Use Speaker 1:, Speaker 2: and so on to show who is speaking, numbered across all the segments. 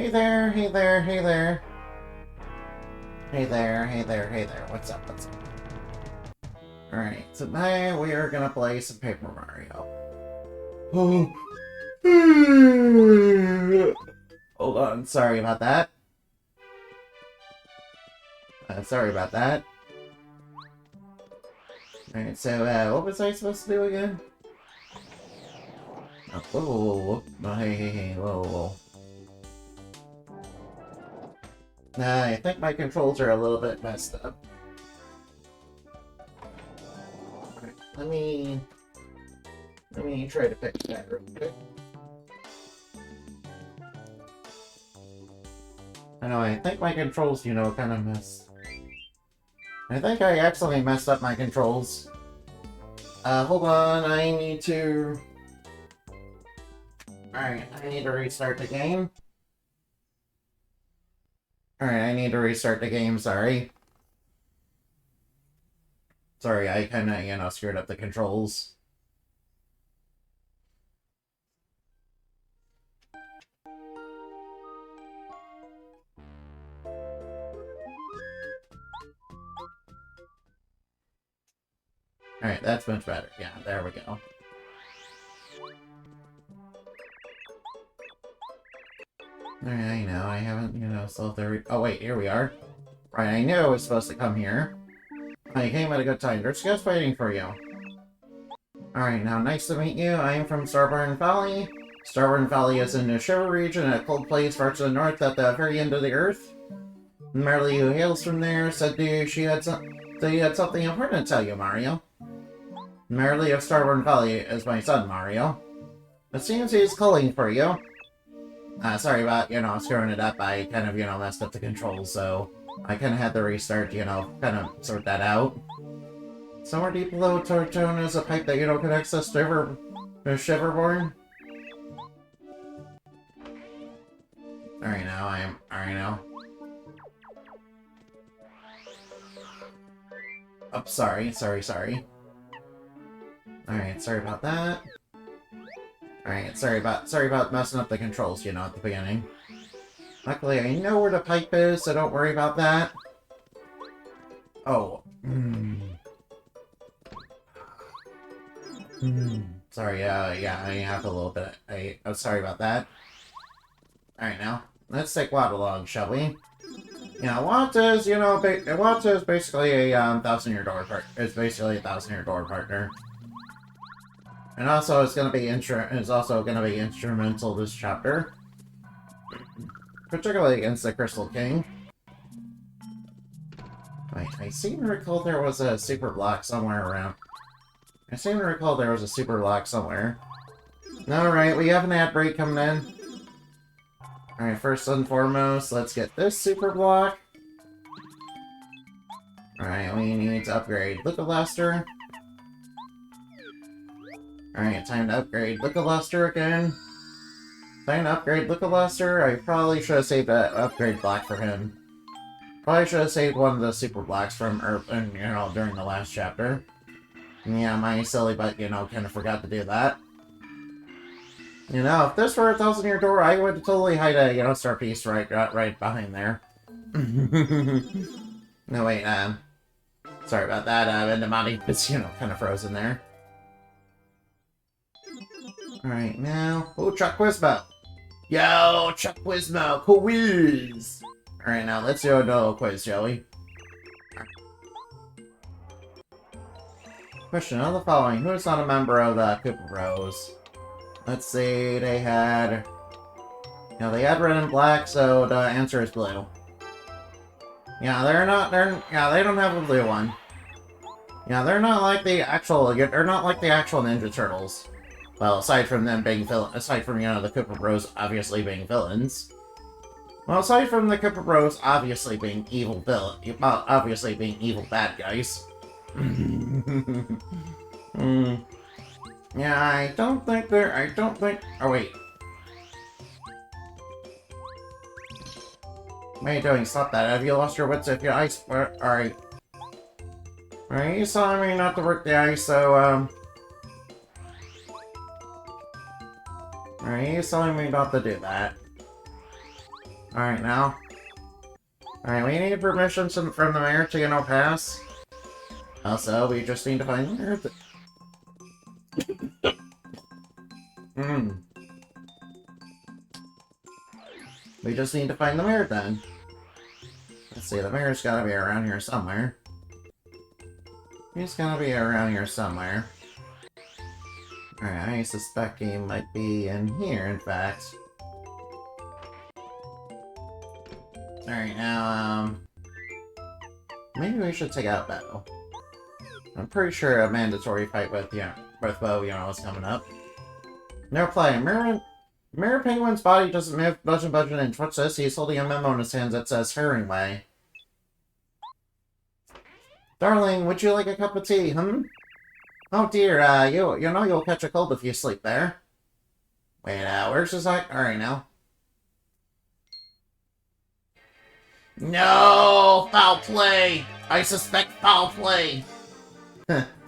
Speaker 1: Hey there, hey there, hey there. Hey there, hey there, hey there. What's up, what's up? Alright, tonight we are gonna play some Paper Mario. Oh. Hold on, sorry about that. Sorry about that. Alright, so, what was I supposed to do again? Oh, whoa, whoa, whoa. Hey, whoa, whoa. I think my controls are a little bit messed up. Alright, let me try to fix that real quick. I know, I think my controls, kind of messed. I think I accidentally messed up my controls. Hold on, I need to... Alright, I need to restart the game. Alright, I need to restart the game, sorry. Sorry, I kinda, screwed up the controls. Alright, that's much better. Yeah, there we go. Alright, I know, I haven't, solved the... Oh, wait, here we are. Right, I knew I was supposed to come here. I came at a good time. There's just waiting for you. Alright, now, nice to meet you. I am from Starburn Valley. Starburn Valley is in the Shiver region, a cold place far to the north at the very end of the earth. Merrily, who hails from there, said you had something important to tell you, Mario. Merrily of Starburn Valley is my son, Mario. It seems he is calling for you. Sorry about, screwing it up. I kind of, messed up the controls, so I kind of had to restart, kind of sort that out. Somewhere deep below Tortone is a pipe that, can access Shiverborn. Alright now, Oh, sorry. Alright, sorry about that. Alright, sorry about messing up the controls, at the beginning. Luckily, I know where the pipe is, so don't worry about that. Oh. Sorry, yeah, I have a little bit... I'm sorry about that. Alright, now, let's take Waddalong, shall we? Yeah, Wanta is, Wanta is basically a, thousand-year door partner. It's basically a thousand-year door partner. And also, it's also gonna be instrumental this chapter. Particularly against the Crystal King. Wait, I seem to recall there was a super block somewhere around. Alright, we have an ad break coming in. Alright, first and foremost, let's get this super block. Alright, we need to upgrade Lookaluster. Alright, time to upgrade Lookaluster again. Time to upgrade Lookaluster. I probably should have saved that upgrade block for him. Probably should have saved one of the super blocks from during the last chapter. Yeah, my silly butt, kind of forgot to do that. If this were a thousand-year door, I would totally hide a, star piece right behind there. No, wait, sorry about that, Endomati is, kind of frozen there. Alright, now... Oh, Chuck Quizmo! Yo, Chuck Quizmo, quiz! Alright, now let's do a little quiz, shall we? Question of the following. Who is not a member of the Koopa Bros? Let's see, they had red and black, so the answer is blue. Yeah, they don't have a blue one. Yeah, they're not like the actual Ninja Turtles. Well, aside from the Koopa Bros obviously being villains. Well, aside from the Koopa Bros obviously being evil bad guys. Yeah, I don't think... Oh, wait. What are you doing? Stop that. Have you lost your wits if your ice... Alright. Alright, you telling me not to work the ice, so, Alright, he's telling me not to do that. Alright, now. Alright, we need permission from the mayor to, pass. Also, we just need to find the mayor. We just need to find the mayor then. Let's see, the mayor's gotta be around here somewhere. He's gotta be around here somewhere. Alright, I suspect he might be in here, in fact. Alright, now, maybe we should take out Bo. I'm pretty sure a mandatory fight with Bo, is coming up. No play. Mirror Penguin's body doesn't move, budge an inch. What's this? He's holding a memo in his hands that says Herringway. Darling, would you like a cup of tea, Oh dear, you know you'll catch a cold if you sleep there. Wait, where's his eye? Alright, now. No! Foul play! I suspect foul play!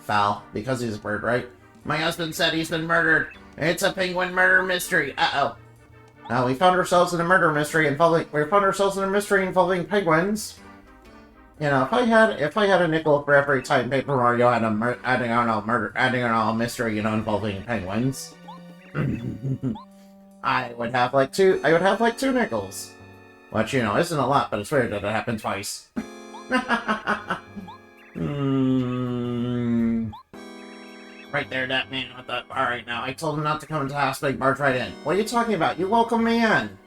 Speaker 1: Foul, because he's a bird, right? My husband said he's been murdered. It's a penguin murder mystery. Uh-oh. Now, we found ourselves in a murder mystery involving penguins. You know, if I had a nickel for every time Paper Mario had adding on a mystery, involving penguins, I would have like two nickels. Which, isn't a lot, but it's weird that it happened twice. Right there, that man with the... Alright, now, I told him not to come into the hospital, barge right in. What are you talking about? You welcomed me in!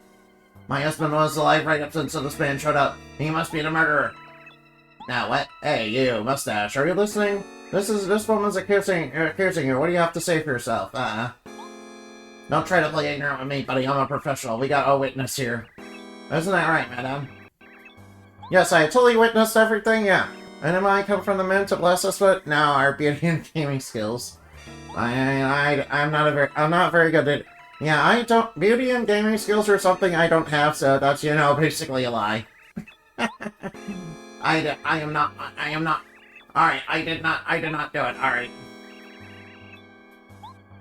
Speaker 1: My husband was alive right up until this man showed up. He must be the murderer. Now, what? Hey, you, mustache, are you listening? This woman's accusing you. What do you have to say for yourself? Don't try to play ignorant with me, buddy. I'm a professional. We got a witness here. Isn't that right, madam? Yes, I totally witnessed everything, yeah. And am I come from the moon to bless us with? No, our beauty and gaming skills. I'm not very good at... Yeah, beauty and gaming skills are something I don't have, so that's, basically a lie. I am not... Alright, I did not do it, alright.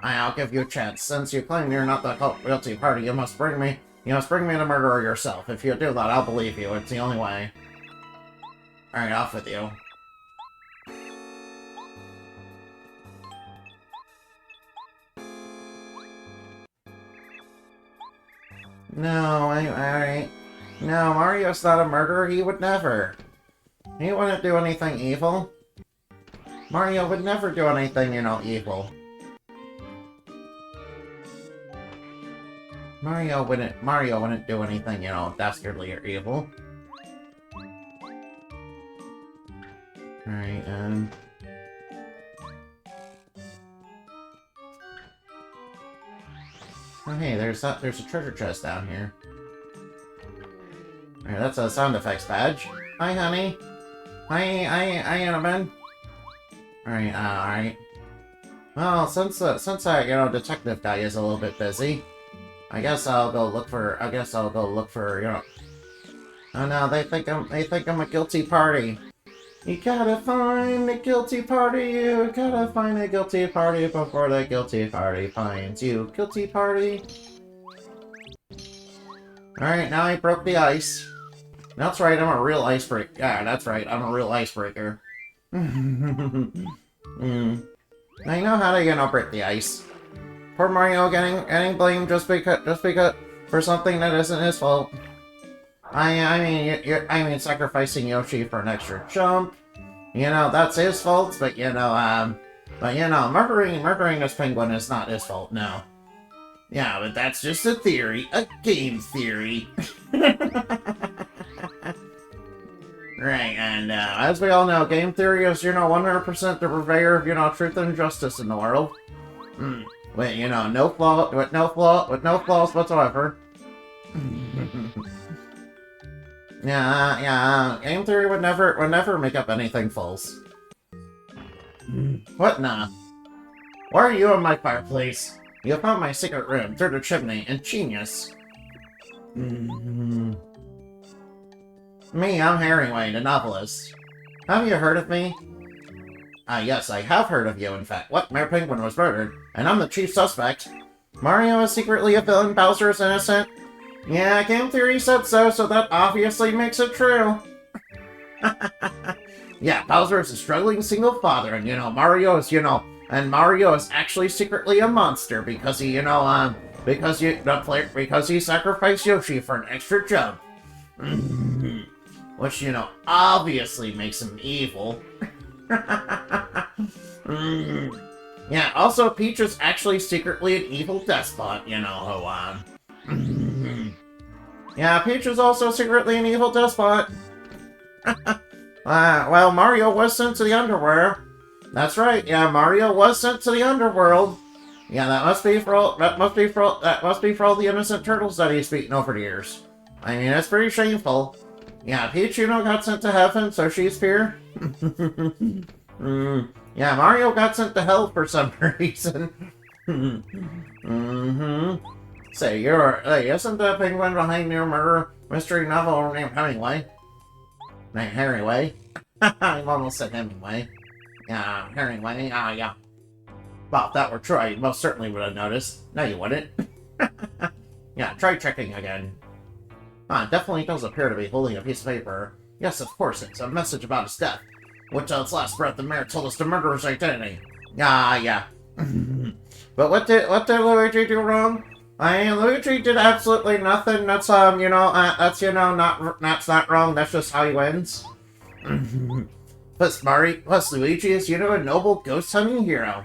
Speaker 1: I'll give you a chance. Since you claim you're not the guilty party, you must bring me the murderer yourself. If you do that, I'll believe you. It's the only way. Alright, off with you. No, alright. No, Mario's not a murderer. He would never. He wouldn't do anything evil. Mario would never do anything, evil. Mario wouldn't do anything, dastardly or evil. Alright, oh hey, there's a treasure chest down here. Alright, that's a sound effects badge. Hi, honey. Hi, Annabelle. Alright, alright. Well, since detective guy is a little bit busy, I guess I'll go look for, Oh no, they think I'm a guilty party. You gotta find the guilty party, you gotta find the guilty party before the guilty party finds you. Guilty party. Alright, now I broke the ice. That's right, I'm a real icebreaker. Yeah, that's right, I'm a real icebreaker. I know how to, break the ice. Poor Mario getting blamed just because for something that isn't his fault. I mean, sacrificing Yoshi for an extra jump. That's his fault, but murdering this penguin is not his fault, no. Yeah, but that's just a theory, a game theory. Right, and as we all know, game theory is, 100% the purveyor of, truth and justice in the world. With, no flaws whatsoever. Yeah, game theory would never make up anything false. What nah? Why are you in my fireplace? You found my secret room through the chimney. Ingenious. Me, I'm Herringway, the novelist. Have you heard of me? Yes, I have heard of you, in fact. What? Mayor Penguin was murdered, and I'm the chief suspect. Mario is secretly a villain, Bowser is innocent. Yeah, Game Theory said so, so that obviously makes it true. Yeah, Bowser is a struggling single father, and, Mario is, and Mario is actually secretly a monster because he, because he sacrificed Yoshi for an extra jump. Which, obviously makes him evil. Yeah, also Peach is actually secretly an evil despot, Yeah, Peach is also secretly an evil despot. Well, Mario was sent to the underworld. That's right. Yeah, Mario was sent to the underworld. Yeah, that must be for all the innocent turtles that he's beaten over the years. I mean, that's pretty shameful. Yeah, Peach, got sent to heaven, so she's here. Yeah, Mario got sent to hell for some reason. Say, isn't the penguin behind your murder mystery novel named Hemingway? Named Hemingway? I almost said Hemingway. Yeah, Hemingway, yeah. Well, if that were true, I most certainly would have noticed. No, you wouldn't. Yeah, try checking again. It definitely does appear to be holding a piece of paper. Yes, of course, it's a message about his death. Which on its last breath, the mayor told us the murderer's identity. Yeah. But what did Luigi do wrong? Luigi did absolutely nothing. That's not wrong. That's just how he wins. Plus Luigi is, a noble ghost hunting hero.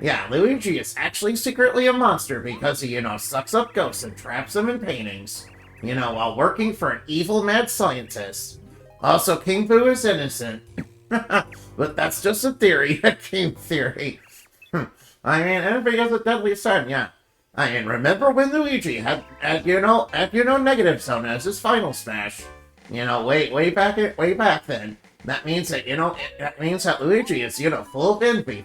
Speaker 1: Yeah, Luigi is actually secretly a monster because he, sucks up ghosts and traps them in paintings. While working for an evil mad scientist. Also, King Boo is innocent. But that's just a theory, a game theory. And because of Deadly Sin, yeah. Remember when Luigi had Negative Zone as his final smash? Way back then. That means that Luigi is, full of envy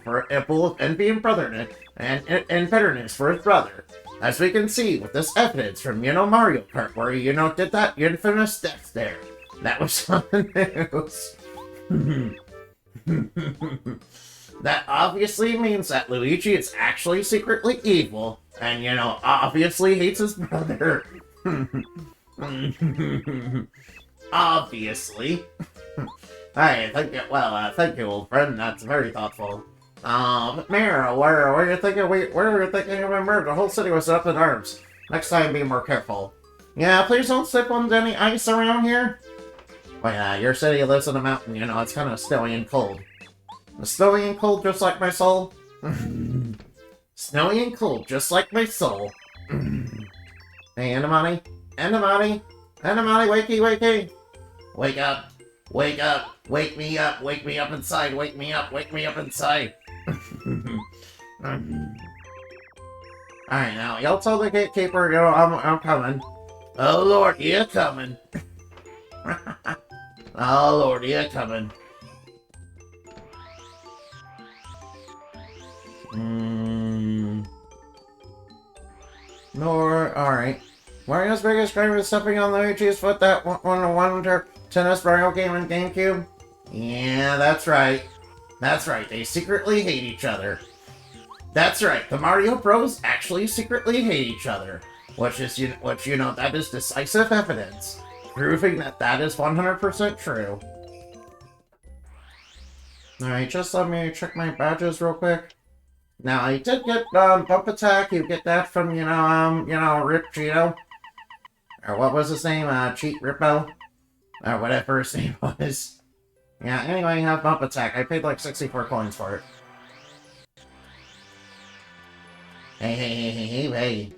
Speaker 1: and brotherhood and bitterness for his brother. As we can see with this evidence from, Mario Kart, where he, did that infamous death there. That was on the news. That obviously means that Luigi is actually secretly evil, and, obviously hates his brother. Obviously. Hey, thank you, old friend. That's very thoughtful. But Mayor, where were you thinking of a murder? The whole city was up in arms. Next time, be more careful. Yeah, please don't slip on any ice around here. Well, yeah, your city lives in a mountain, it's kind of snowy and cold. Snowy and cold just like my soul? Snowy and cold just like my soul. Hey, Enamati? Enamati, wakey! Wake up! Wake up! Wake me up! Wake me up inside! Wake me up inside! Alright, now, y'all tell the gatekeeper, I'm coming. Oh lord, you're coming! Oh lord, you're coming. Alright. Mario's biggest crime is stepping on Luigi's foot that won tennis Mario game on GameCube? Yeah, that's right. That's right, they secretly hate each other. That's right, the Mario Bros actually secretly hate each other. That is decisive evidence. Proving that is 100% true. Alright, just let me check my badges real quick. Now, I did get, Bump Attack. You get that from, Rip Cheeto. Or what was his name? Cheat Rippo? Or whatever his name was. Yeah, anyway, I have Bump Attack. I paid like 64 coins for it. Hey.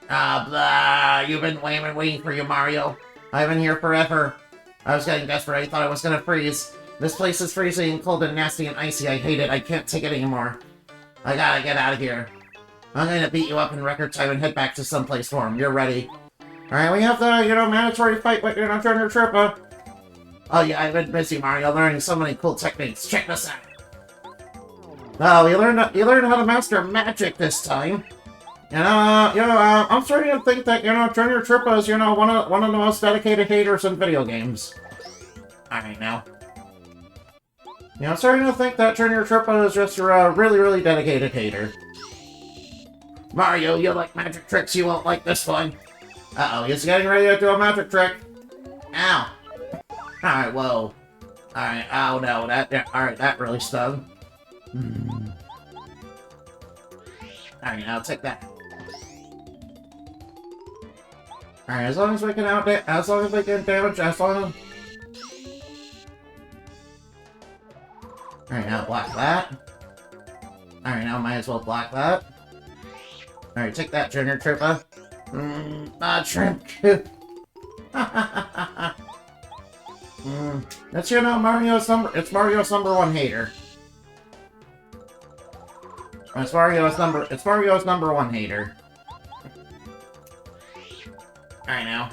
Speaker 1: Blah. You've been waiting for you, Mario. I've been here forever. I was getting desperate. I thought I was gonna freeze. This place is freezing, cold and nasty and icy. I hate it. I can't take it anymore. I gotta get out of here. I'm gonna beat you up in record time and head back to someplace warm. You're ready. Alright, we have the, mandatory fight with, Junior Trippa. Oh yeah, I've been busy, Mario, learning so many cool techniques. Check this out. Oh, you learned how to master magic this time. I'm starting to think that, Junior Trippa is, one of the most dedicated haters in video games. Alright, now. I'm starting to think that Junior Trippa is just a really, really dedicated hater. Mario, you like magic tricks, you won't like this one. Uh-oh, he's getting ready to do a magic trick. Ow. Alright, whoa. Alright, oh no, alright, that really stung. Alright, I'll take that. Alright, as long as we can as long as we can damage, as long as... Alright, now block that. Alright, now might as well block that. Alright, take that, Junior Trooper. Shrimp. It's, you know, Mario's number one hater. It's Mario's number one hater. Alright, now.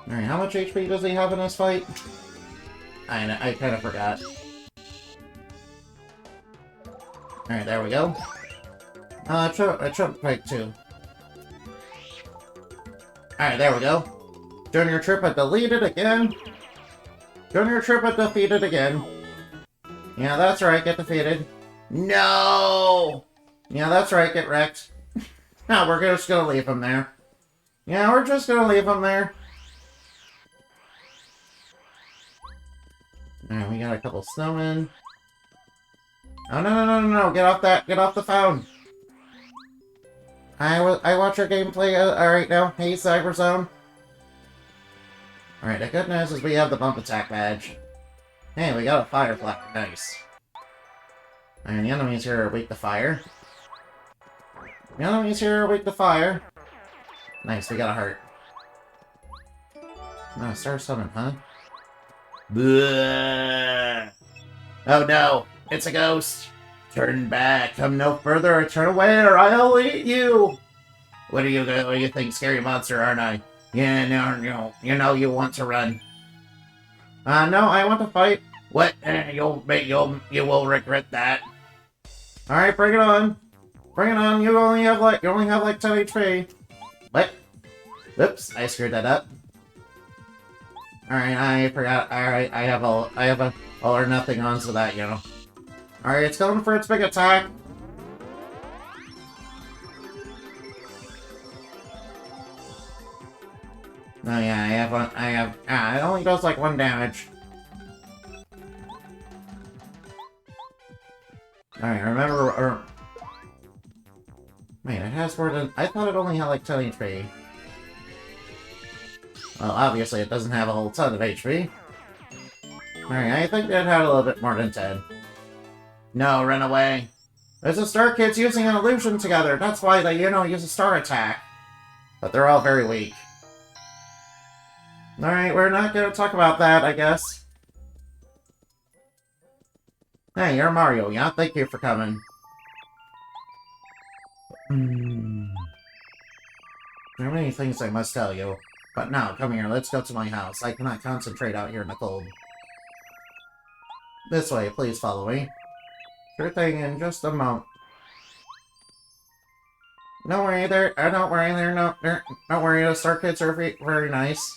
Speaker 1: Alright, how much HP does he have in this fight? I kind of forgot. Alright, there we go. A trump fight too. Alright, there we go. Junior Trooper deleted again. Junior Trooper defeated again. Yeah, that's right, get defeated. No! Yeah, that's right, get wrecked. No, we're just gonna leave him there. Yeah, we're just gonna leave him there. Alright, we got a couple snowmen. Oh, no, get off the phone. I watch your gameplay right now. Hey, Cyberzone. Alright, the good news is we have the bump attack badge. Hey, we got a fire flag. Nice. And the enemies here are weak to fire. The enemies here are weak to fire. Nice, we got a heart. No, Star Summon, huh? Bleh. Oh no, it's a ghost. Turn back, come no further, or turn away, or I'll eat you. What do you think, scary monster, aren't I? Yeah, no, you know you want to run. No, I want to fight. What? You will regret that. All right, bring it on. Bring it on. You only have like 10 HP. What? Oops, I screwed that up. All right, I forgot. All right, I have a all or nothing on, so that, you know. All right, it's going for its big attack. Oh yeah, it only does like 1 damage. Alright, remember, wait, it has more than, I thought it only had like 10 HP. Well, obviously it doesn't have a whole ton of HP. Alright, I think it had a little bit more than 10. No, run away. There's a Star Kids using an illusion together, that's why they, you know, use a star attack. But they're all very weak. Alright, we're not gonna talk about that, I guess. Hey, you're Mario, yeah? Thank you for coming. There are many things I must tell you. But now, come here, let's go to my house. I cannot concentrate out here in the cold. This way, please follow me. Sure thing, in just a moment. Don't worry, don't worry, don't worry, the Star Kids are very nice.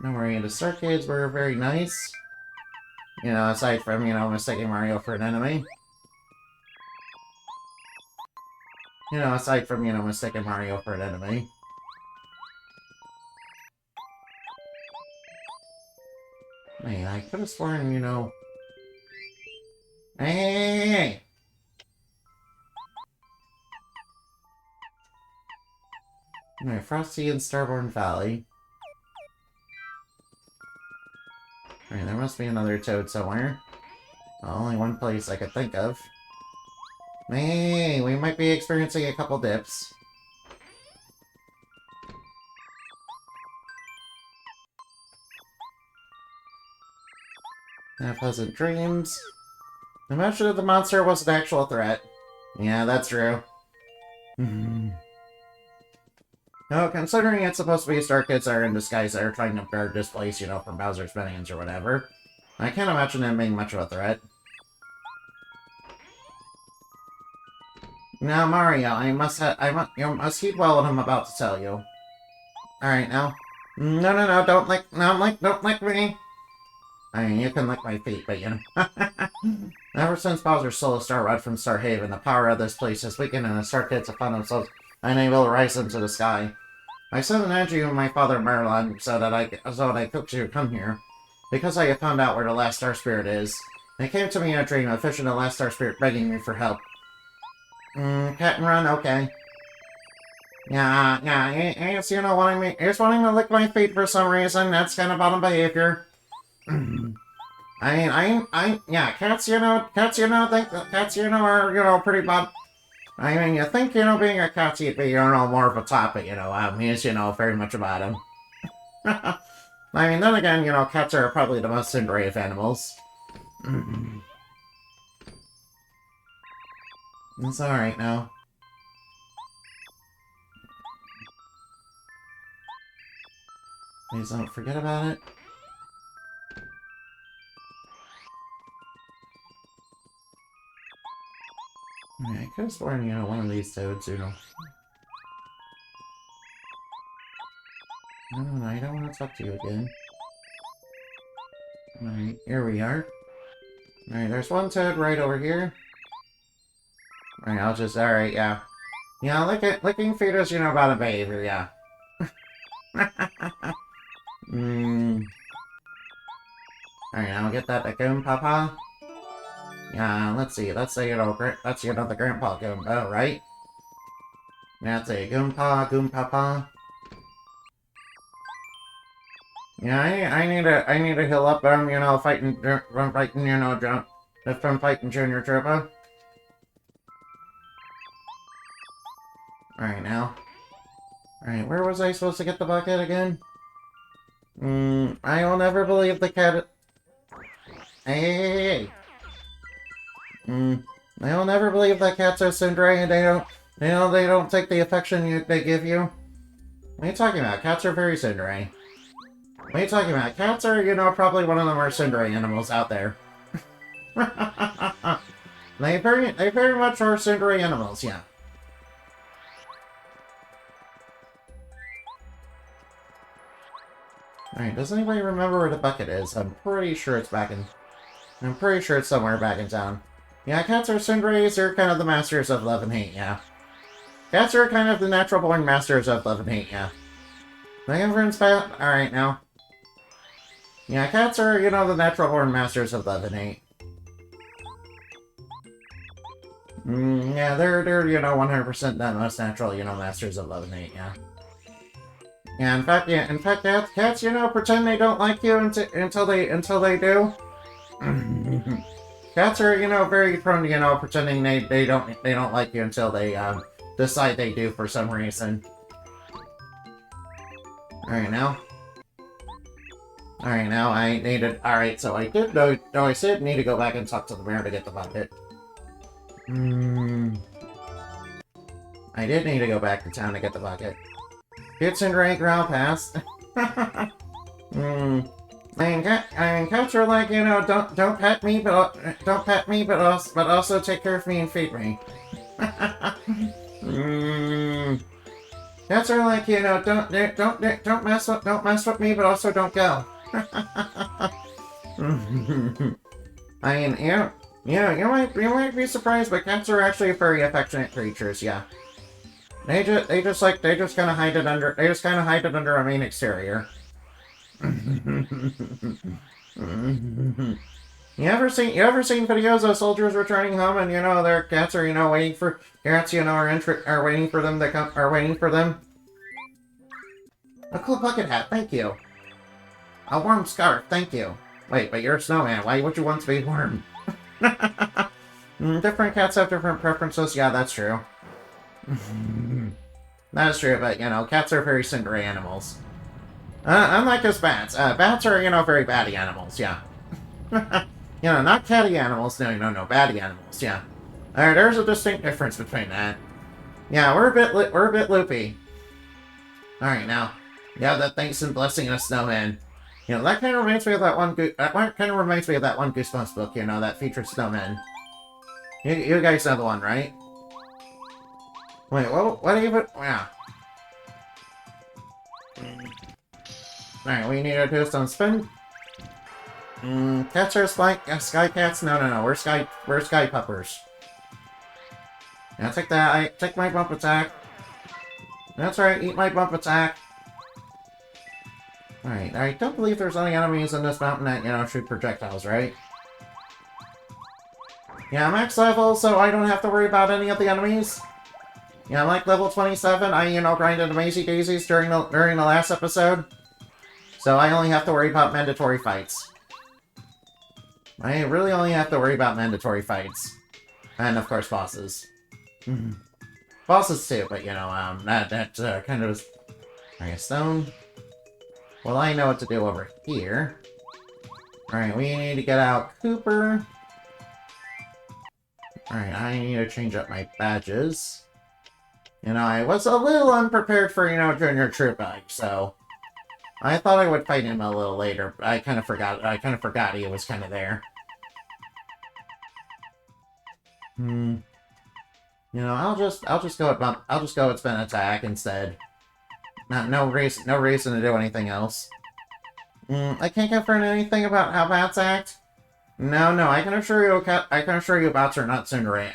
Speaker 1: Don't worry, the Star Kids were very nice. You know, aside from, you know, mistaking Mario for an enemy. You know, aside from, you know, mistaking Mario for an enemy. Man, I could have sworn, you know... Hey! Alright, Frosty and Starborn Valley. Alright, there must be another Toad somewhere. Well, only one place I could think of. Hey, we might be experiencing a couple dips. Have pleasant dreams. Imagine if the monster was an actual threat. Yeah, that's true. No, considering it's supposed to be Star Kids that are in disguise that are trying to guard this place, you know, from Bowser's minions or whatever, I can't imagine them being much of a threat. Now, Mario, you must heed well what I'm about to tell you. Alright, now. No, don't lick me. I mean, you can lick my feet, but you know. Ever since Bowser stole a Star Rod from Starhaven, the power of this place has weakened and the Star Kids have found themselves unable to rise into the sky. I sent an Angie and my father Merlin so that I could you come here, because I have found out where the last Star Spirit is. It came to me in a dream, a fish of the last Star Spirit begging me for help. Cat and run, okay. Yeah, it's, you know what I mean, it's wanting to lick my feet for some reason, that's kind of bottom behavior. Yeah, cats, you know, cats, you know, are, pretty bad. I mean, you think, being a cat, you'd be, more of a top, but, he's, very much a bottom. I mean, then again, cats are probably the most cinderated of animals. It's alright now. Please don't forget about it. I could have sworn, one of these toads, No, I don't want to talk to you again. Alright, here we are. Alright, there's one toad right over here. Alright, alright, yeah. Yeah, licking feet is, bottom behavior, yeah. Alright, I'll get that Goom Papa. Yeah, let's see, that's the Grandpa Goomba, right? That's a Goompa, Goom Papa. Yeah, I need to heal up, fighting, from fighting, from fighting Junior Turbo. Alright, now. Alright, where was I supposed to get the bucket again? I will never believe the cat... Hey! I will never believe that cats are Tsundere and they don't take the affection they give you. What are you talking about? Cats are very Tsundere. What are you talking about? Cats are, probably one of the more Tsundere animals out there. They very much are Tsundere animals, yeah. Alright, does anybody remember where the bucket is? I'm pretty sure it's somewhere back in town. Yeah, cats are Tsunderes, they're kind of the masters of love and hate, yeah. Cats are kind of the natural-born masters of love and hate, yeah. Alright, now. Yeah, cats are, the natural-born masters of love and hate. Yeah, they're 100% the most natural, masters of love and hate, yeah. Yeah, in fact, cats, pretend they don't like you until they do. Cats are, very prone to, pretending they don't like you until they, decide they do for some reason. Alright, now, I needed... Alright, so I did I did need to go back and talk to the mayor to get the bucket. I did need to go back to town to get the bucket. It's in Ray Growl Pass. I mean, cats are like, don't pet me, but also take care of me and feed me. Cats are like, don't mess with me, but also don't go. I mean, you might be surprised, but cats are actually very affectionate creatures, yeah. They just kind of hide it under a main exterior. You ever seen videos of soldiers returning home and their cats are waiting for are waiting for them to come, waiting for them? A cool bucket hat, thank you. A warm scarf, thank you. Wait, but you're a snowman. Why would you want to be warm? Different cats have different preferences. Yeah, that's true. That is true, but, cats are very Tsundere animals. Unlike us bats. Bats are, very batty animals, yeah. Not catty animals. No, batty animals, yeah. There's a distinct difference between that. Yeah, we're a bit loopy. Alright, now. Yeah, that thanks and blessing us snowman. That kind of reminds me of that one Goosebumps book, that featured snowmen. You guys know the one, right? Wait, what even? Yeah. Alright, we need to do some spin. Cats are sky cats? No. We're sky puppers. Yeah, take that. Take my bump attack. That's right, eat my bump attack. Alright, I don't believe there's any enemies in this mountain that, shoot projectiles, right? Yeah, max level, so I don't have to worry about any of the enemies. Yeah, like level 27, I, grinded Mazy Daisies during the last episode. So I only have to worry about mandatory fights. I really only have to worry about mandatory fights. And, of course, bosses. Bosses, too, but, that kind of is... Alright, stone. Well, I know what to do over here. Alright, we need to get out Kooper. Alright, I need to change up my badges. I was a little unprepared for, Junior Troopa, so... I thought I would fight him a little later, but I kind of forgot he was kind of there. I'll just go with spin attack instead. No reason to do anything else. I can't confirm anything about how bats act. No, I can assure you bats are not tsundere.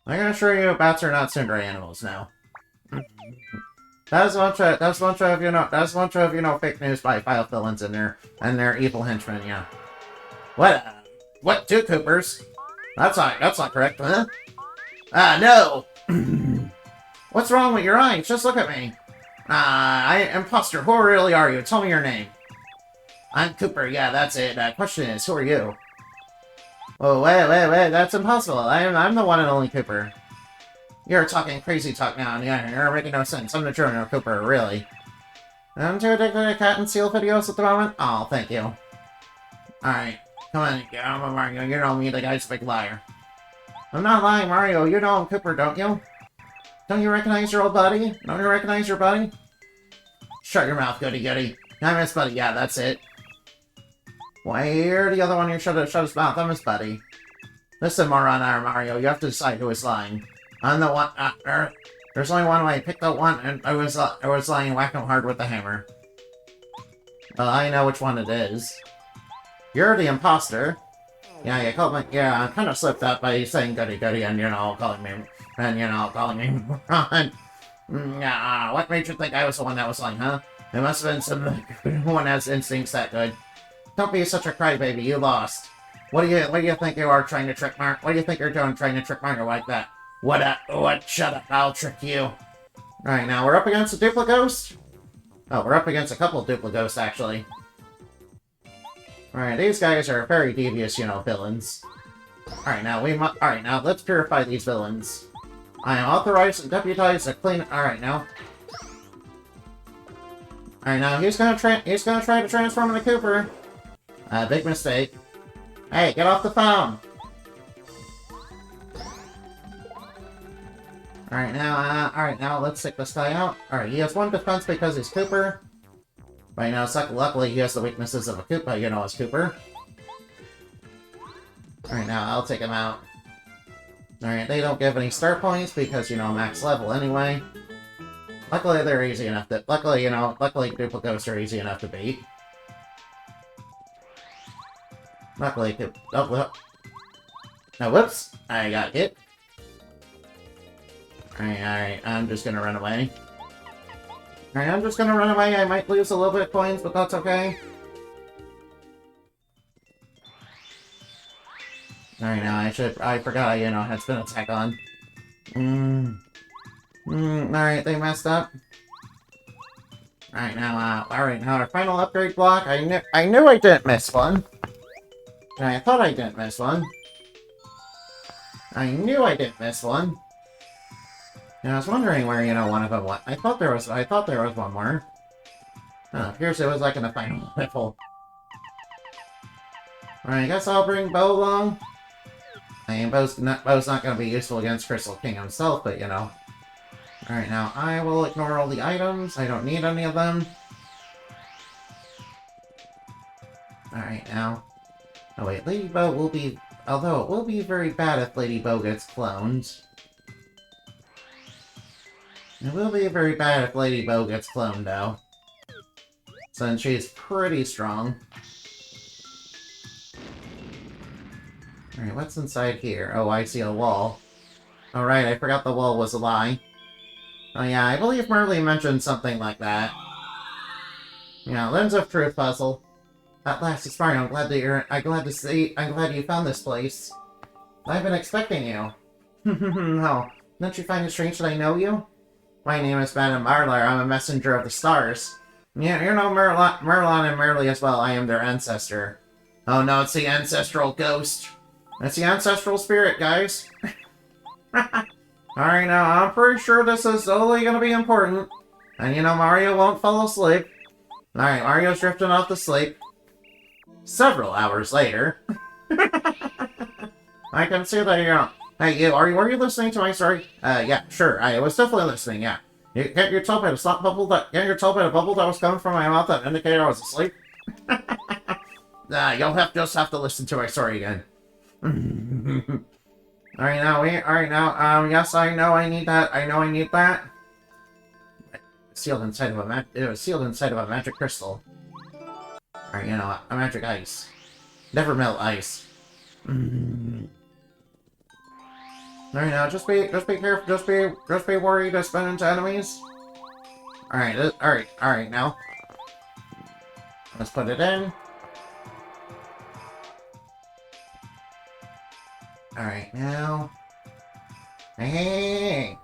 Speaker 1: I can assure you bats are not tsundere animals now. That's a bunch of fake news by file villains and their evil henchmen, yeah. What, 2 Koopers? That's not correct, huh? No! What's wrong with your eyes? Just look at me. Imposter, who really are you? Tell me your name. I'm Kooper, yeah, that's it. Question is, who are you? Oh, wait, that's impossible. I'm the one and only Kooper. You're talking crazy talk now, and you're making no sense. I'm the Junior Kooper, really. I'm too addicted to cat and seal videos at the moment? Oh, thank you. Alright, come on, get on, Mario. You know me, the guy's a big liar. I'm not lying, Mario. You know I'm Kooper, don't you? Don't you recognize your old buddy? Don't you recognize your buddy? Shut your mouth, goody-goody. I'm his buddy, yeah, that's it. Why, you're the other one who shut his mouth. I'm his buddy. Listen, moron, Mario, you have to decide who is lying. I'm the one, there's only one way. Pick the one, and I was lying whack him hard with the hammer. Well, I know which one it is. You're the imposter. Yeah, you called me, I kind of slipped up by saying goody-goody and, calling me moron. What made you think I was the one that was lying, huh? It must have been some who has instincts that good. Don't be such a crybaby, you lost. What do you think you are trying to trick Mario? What do you think you're doing trying to trick Mario like that? What? Shut up, I'll trick you. Alright, now we're up against a Duplighost? Oh, we're up against a couple of Duplighosts, actually. Alright, these guys are very devious, villains. Alright, now let's purify these villains. I am authorized and deputized to clean... Alright, now he's gonna try to transform into Kooper. Big mistake. Hey, get off the phone! Alright, now let's take this guy out. Alright, he has 1 defense because he's Kooper. But, luckily he has the weaknesses of a Koopa, as Kooper. Alright, now I'll take him out. Alright, they don't give any star points because, max level anyway. Luckily, they're easy enough to... Luckily, Duplighosts are easy enough to beat. Luckily, oh, whoops! I got hit. Alright, I'm just gonna run away. I might lose a little bit of coins, but that's okay. Alright, now I forgot I, had spin attack on. Alright, they messed up. Alright, now our final upgrade block. I knew I didn't miss one. I thought I didn't miss one. I knew I didn't miss one. And I was wondering where, one of them went. I thought there was one more. Oh, appears it was like in the final level. Alright, I guess I'll bring Bow along. I mean, Bow's not gonna be useful against Crystal King himself, but, Alright, now I will ignore all the items. I don't need any of them. Alright, now... Oh wait, Lady Bow will be... Although, it will be very bad if Lady Bow gets cloned. It will be very bad if Lady Bow gets cloned, though. since she's pretty strong. Alright, what's inside here? Oh, I see a wall. Alright, I forgot the wall was a lie. Oh yeah, I believe Merly mentioned something like that. Yeah, Lens of Truth puzzle. At last, it's fine. I'm glad you found this place. I've been expecting you. Oh, don't you find it strange that I know you? My name is Madame Marlar. I'm a messenger of the stars. Yeah, you know Merlon and Merly as well. I am their ancestor. Oh no, it's the ancestral ghost. It's the ancestral spirit, guys. Alright, now, I'm pretty sure this is totally gonna be important. And you know, Mario won't fall asleep. Alright, Mario's drifting off to sleep. Several hours later. I can see that you're... Hey, you, were you listening to my story? Yeah, sure, I was definitely listening, yeah. Can't you tell by the slot bubble that... Can't you tell by the bubble that was coming from my mouth that indicated I was asleep? You'll just have to listen to my story again. Alright now, yes, I know I need that. I know I need that. Sealed inside of it was sealed inside of a magic crystal. Alright, you know, a magic ice. Never melt ice. Alright now, just be careful, just be worried to spin into enemies. Alright now. Let's put it in. Alright now. Hey!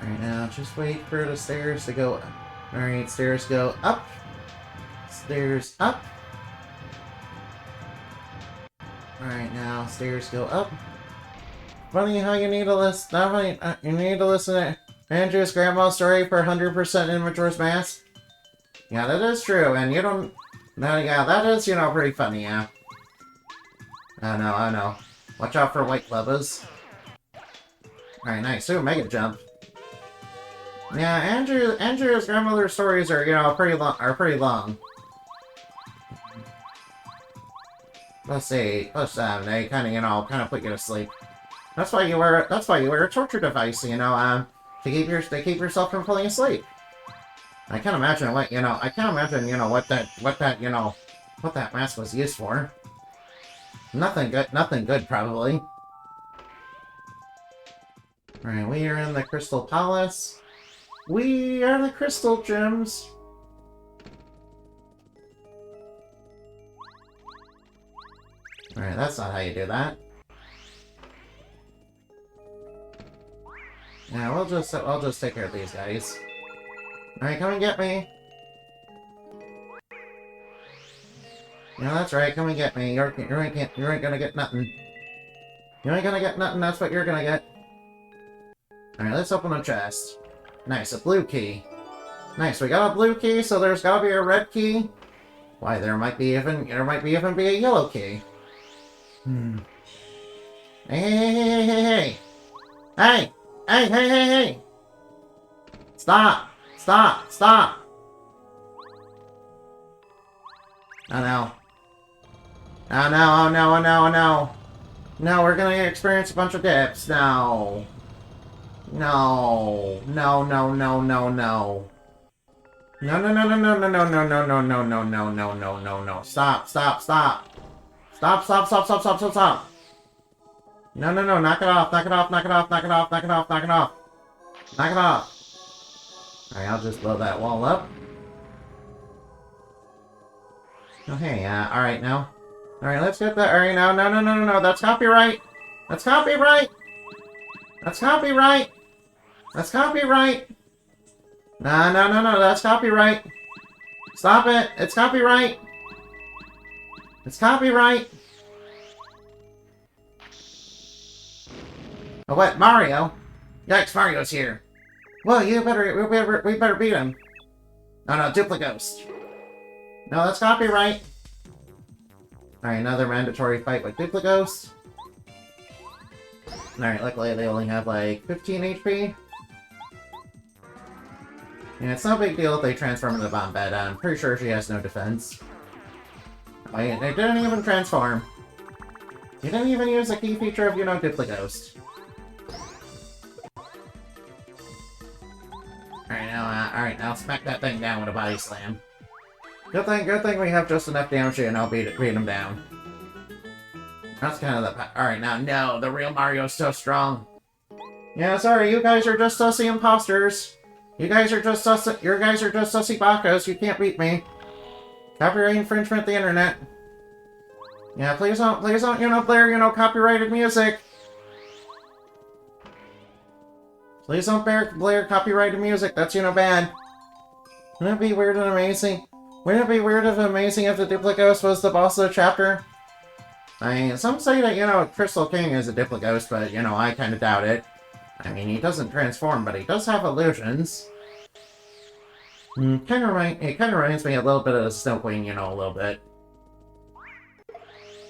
Speaker 1: Alright now, just wait for the stairs to go up. Alright, stairs go up. Stairs up. Alright now, stairs go up. Funny how you need to listen. You need to listen to Andrew's grandma's story for 100% in Majora's Mask. Yeah, that is true, and you don't... yeah, that is, you know, pretty funny, yeah. I know. Watch out for white clubbers. Alright, nice. Ooh, Mega Jump. Yeah, Andrew's grandmother's stories are, you know, pretty long. Let's see. They kind of, you know, put you to sleep. That's why you wear a torture device, you know, to keep yourself from falling asleep. I can't imagine what that mask was used for. Nothing good, probably. Alright, we are in the Crystal Palace. We are the Crystal Gems. Alright, that's not how you do that. Yeah, I'll just take care of these guys. Alright, come and get me. Yeah, that's right, come and get me. You ain't gonna get nothing. You ain't gonna get nothing, that's what you're gonna get. Alright, let's open a chest. Nice, a blue key. Nice, we got a blue key, so there's gotta be a red key. Why, there might be even be a yellow key. Hey! Hey! Stop! Oh no. Oh no. No, we're gonna experience a bunch of dips. No. No. Stop. No. Knock it off. Alright, I'll just blow that wall up. Okay, alright now. Alright, let's get that. Alright, now. No. That's copyright. No, that's copyright. Stop it. It's copyright. Oh, what? Mario? Yikes, Mario's here. Well, we better beat him. No, Duplighost. No, that's copyright. Alright, another mandatory fight with Duplighost. Alright, luckily they only have like 15 HP. And it's no big deal if they transform into Bombette. I'm pretty sure she has no defense. Oh, yeah, they didn't even transform. You didn't even use a key feature of, you know, Duplighost. alright, now smack that thing down with a body slam. Good thing we have just enough damage and I'll beat him down. That's kind of the... Alright, now, no, the real Mario's so strong. Yeah, sorry, you guys are just sussy imposters. You guys are just sussy... You guys are just sussy bacos. You can't beat me. Copyright infringement the internet. Yeah, please don't, blare, copyrighted music. Please don't blare copyrighted music. That's, bad. Wouldn't it be weird and amazing? Wouldn't it be weird and amazing if the Duplighost was the boss of the chapter? I mean, some say that, Crystal King is a Duplighost, but, I kind of doubt it. I mean, he doesn't transform, but he does have illusions. It kind of reminds me a little bit of the Snow Queen, a little bit.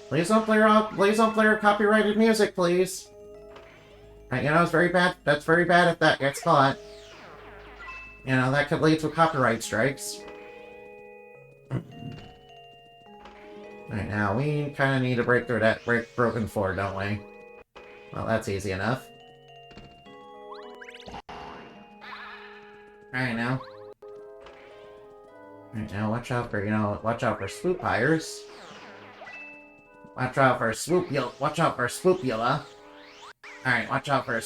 Speaker 1: Please don't blare copyrighted music, please. It's very bad. That's very bad if that gets caught. That could lead to copyright strikes. Right now, we kind of need to break through that broken floor, don't we? Well, that's easy enough. Alright now. Alright now, watch out for Swoopires. Watch out for Swoopula. Alright, watch out for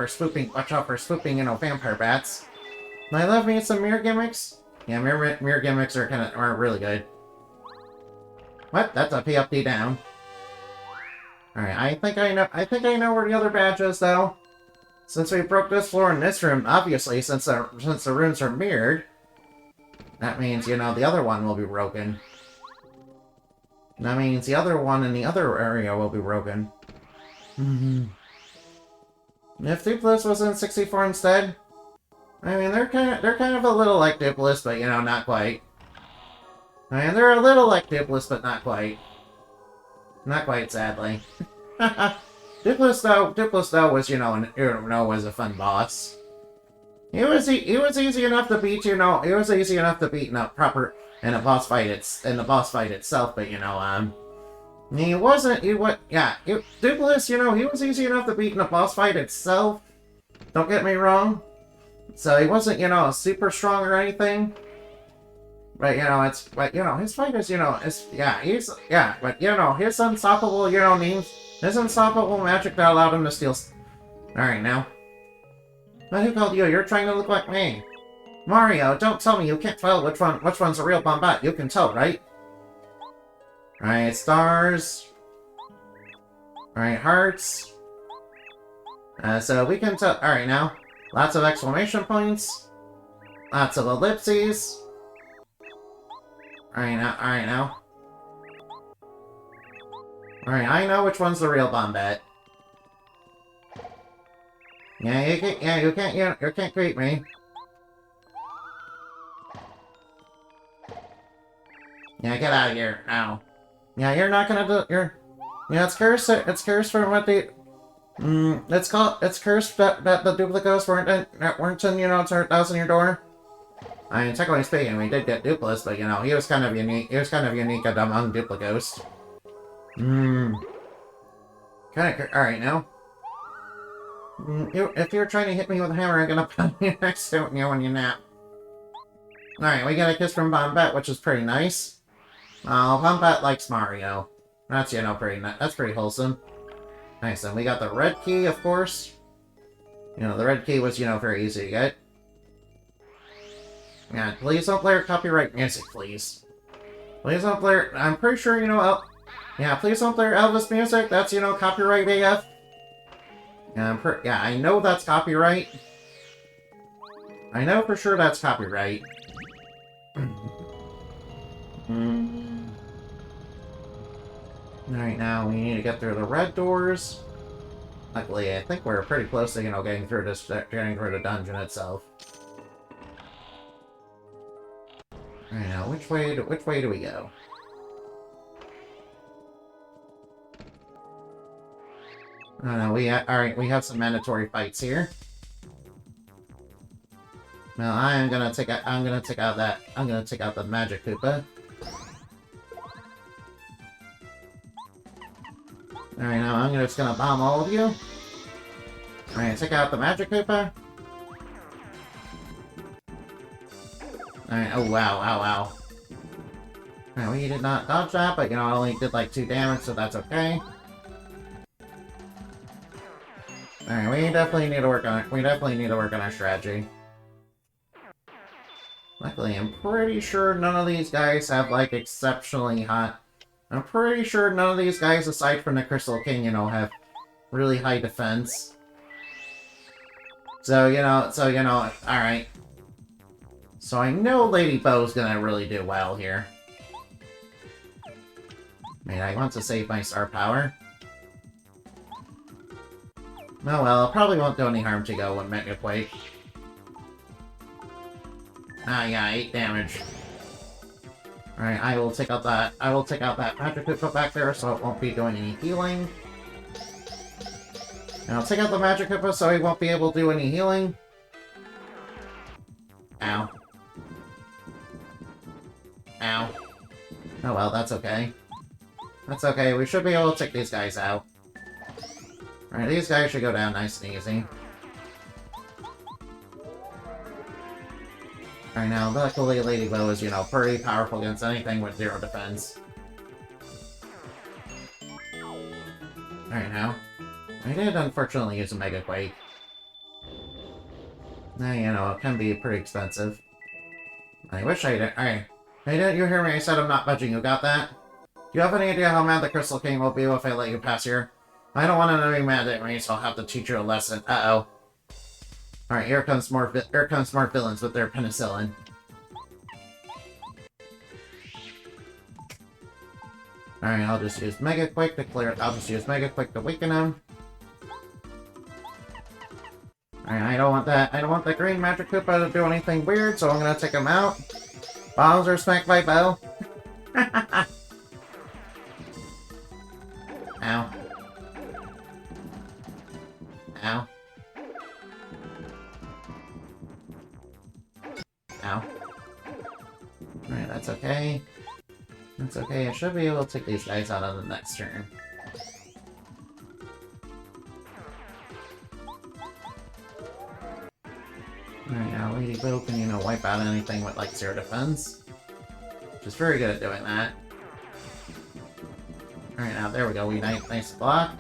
Speaker 1: swooping, vampire bats. I love me some mirror gimmicks. Yeah, mirror gimmicks are really good. What? That's a P up, D down. Alright, I think I know where the other badge is, though. Since we broke this floor in this room, obviously, since the rooms are mirrored, that means, the other one will be broken. That means the other one in the other area will be broken. If Duplis was in 64 instead, I mean, they're kind of a little like Duplis, but, not quite. I mean, they're a little like Duplis, but not quite. Not quite, sadly. Duplis though was, was a fun boss. It was easy enough to beat, it was easy enough to beat in a boss fight itself, but, Duplis, he was easy enough to beat in a boss fight itself. Don't get me wrong. So he wasn't, super strong or anything. But, his fight is, his unstoppable, his unstoppable magic that allowed him to steal... Alright, now. But who called you? You're trying to look like me. Mario, don't tell me you can't tell which one's a real Bombette. You can tell, right? Alright, stars. Alright, hearts. So we can tell... Alright, now. Lots of exclamation points. Lots of ellipses. Alright, now. Alright, I know which one's the real Bombette. You can't beat me. Yeah, get out of here, now. Yeah, you're not gonna do... Yeah, it's cursed from what the... It's cursed that the Duplighosts weren't in, that was in your door. I mean, technically speaking, we did get Duplis, but, he was kind of unique. He was kind of unique among Duplighosts. Alright, now. If you're trying to hit me with a hammer, I'm gonna put you next to you when you nap. Alright, we got a kiss from Bombette, which is pretty nice. Oh, Bombette likes Mario. That's, that's pretty wholesome. Nice, and we got the red key, of course. The red key was, very easy to get. Yeah, please don't play copyright music, please. Please don't play... I'm pretty sure, yeah, please don't play Elvis music. That's, copyright AF. Yeah, I know that's copyright. I know for sure that's copyright. Alright, now we need to get through the red doors. Luckily, I think we're pretty close to, getting through the dungeon itself. Alright, now which way do we go? Oh no, alright, we have some mandatory fights here. Well, I'm gonna take out the Magic Koopa. Alright, now I'm just gonna bomb all of you. Alright, take out the Magic Koopa. Alright, oh wow, wow, wow. Alright, we did not dodge that, but you know, it only did like 2 damage, so that's okay. Alright, we definitely need to work on it. We definitely need to work on our strategy. Luckily, I'm pretty sure none of these guys have, like, exceptionally hot... I'm pretty sure none of these guys, aside from the Crystal King, you know, have really high defense. So, you know, alright. So I know Lady Bow's gonna really do well here. I mean, I want to save my star power. Oh well, it probably won't do any harm to go with Mega Quake. Ah, yeah, 8 damage. Alright, I will take out that Magic Koopa back there so it won't be doing any healing. And I'll take out the Magic Koopa so he won't be able to do any healing. Ow. Ow. Oh well, that's okay. That's okay, we should be able to take these guys out. Alright, these guys should go down nice and easy. Alright, now, luckily Lady Bow is, you know, pretty powerful against anything with 0 defense. Alright, now. I did unfortunately use a Mega Quake. Now, you know, it can be pretty expensive. I wish I did. Alright. Hey, didn't you hear me? I said I'm not budging. You got that? Do you have any idea how mad the Crystal King will be if I let you pass here? I don't want him to be mad at me, so I'll have to teach you a lesson. Uh-oh. Alright, here comes more villains with their penicillin. Alright, I'll just use Mega Quake to clear it. I'll just use Mega Quake to weaken him. Alright, I don't want that. I don't want the green Magic Koopa to do anything weird, so I'm gonna take him out. Bowser smacked by Bell. Ow. Ow. Ow. Alright, that's okay. That's okay, I should be able to take these guys out on the next turn. Alright, now Lady Bow can, you know, wipe out anything with, like, 0 defense. She's very good at doing that. Alright, now, there we go, we nice block.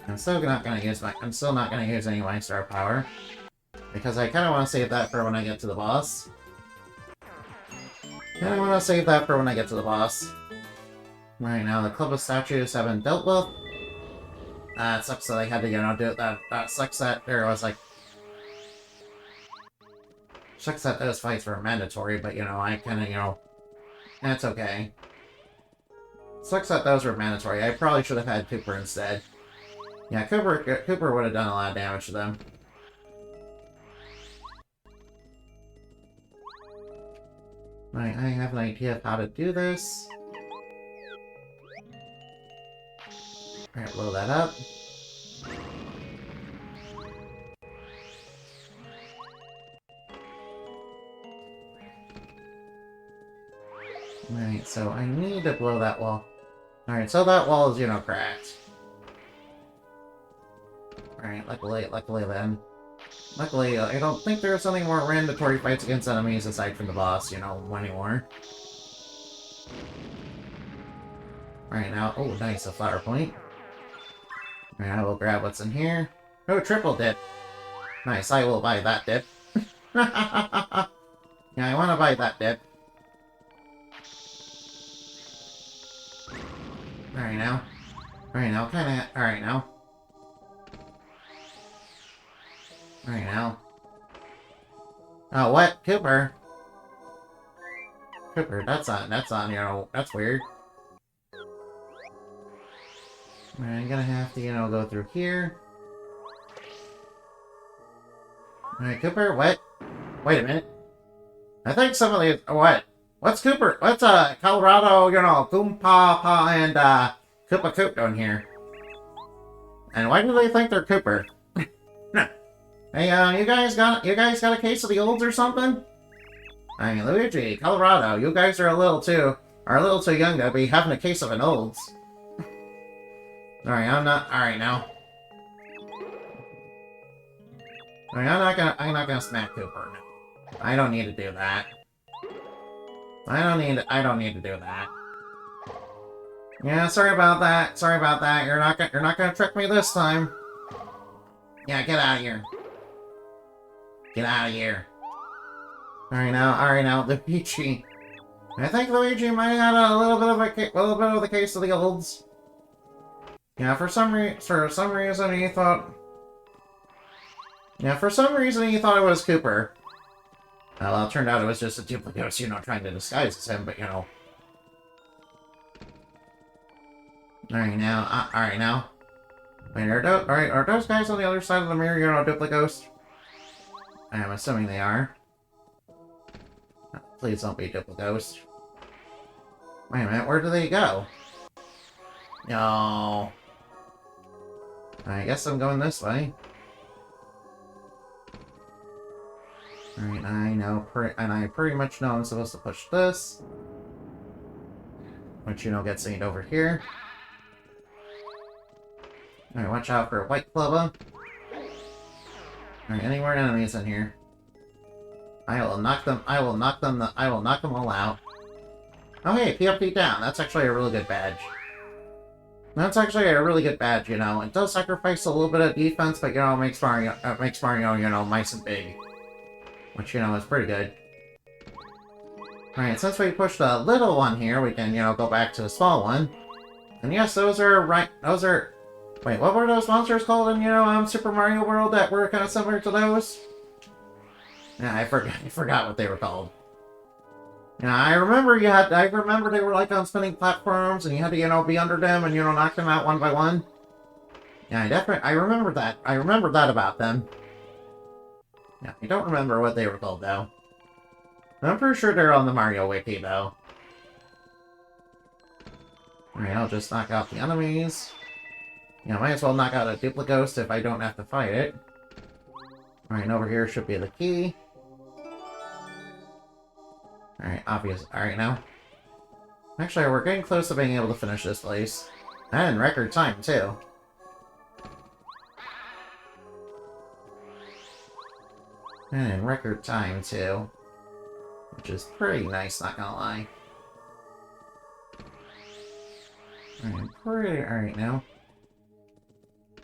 Speaker 1: I'm still not gonna use any of my star power. Because I kinda wanna save that for when I get to the boss. Right now, the Club of Statues have been dealt with. It sucks that I had to, you know, do it. That sucks that there was, like... Sucks that those fights were mandatory, but, you know, I kinda, you know... That's okay. Sucks that those were mandatory. I probably should have had Cooper instead. Yeah, Cooper would have done a lot of damage to them. Right, I have an idea of how to do this. Alright, blow that up. Alright, so I need to blow that wall. Alright, so that wall is, you know, cracked. Alright, luckily then. Luckily, I don't think there's any more mandatory fights against enemies aside from the boss, you know, anymore. Alright, now, oh, nice, a flower point. Alright, I will grab what's in here. Oh, triple dip. Nice, I will buy that dip. Yeah, I want to buy that dip. Alright now. Alright now, kinda... Alright now. Alright now. Oh, what? Cooper? Cooper, that's on, you know, that's weird. Alright, I'm gonna have to, you know, go through here. Alright, Cooper, what? Wait a minute. I think some of these... What? What's Cooper? What's, Colorado, you know, Goompa and, Koopa Koop doing here? And why do they think they're Cooper? Hey, you guys got a case of the olds or something? I mean, Luigi, Colorado, you guys are a little too young to be having a case of an olds. Alright, alright now. Alright, I'm not gonna smack Cooper. No. I don't need to do that. I don't need to do that. Yeah, sorry about that. Sorry about that. You're not gonna trick me this time. Yeah, get out of here. Get out of here. Alright now, Luigi. I think Luigi might have had a little bit of the case of the olds. Yeah, for some reason he thought... Yeah, for some reason he thought it was Kooper. Well, it turned out it was just a duplicate, you know, trying to disguise as him, but, you know. Alright now. Wait, are those guys on the other side of the mirror, you know, Duplighost? I'm assuming they are. Please don't be Duplighost. Wait a minute, where do they go? No. I guess I'm going this way. Alright, I pretty much know I'm supposed to push this. Which, you know, gets me over here. Alright, watch out for White Clover. Alright, any more enemies in here? I will knock them all out. Oh hey, P up, P down. That's actually a really good badge. That's actually a really good badge, you know. It does sacrifice a little bit of defense, but, you know, it makes Mario, you know, nice and big. Which, you know, is pretty good. Alright, since we pushed the little one here, we can, you know, go back to the small one. And yes, those are... Wait, what were those monsters called in, you know, Super Mario World that were kind of similar to those? Yeah, I forgot what they were called. Yeah, I remember they were like on spinning platforms, and you had to, you know, be under them and, you know, knock them out one by one. Yeah, I remember that. I remember that about them. Yeah, I don't remember what they were called, though. I'm pretty sure they're on the Mario Wiki, though. Alright, I'll just knock out the enemies. Yeah, might as well knock out a Duplighost if I don't have to fight it. Alright, over here should be the key. Alright, obvious. Alright, now. Actually, we're getting close to being able to finish this place. And in record time, too. And in record time, too. Which is pretty nice, not gonna lie. Alright now.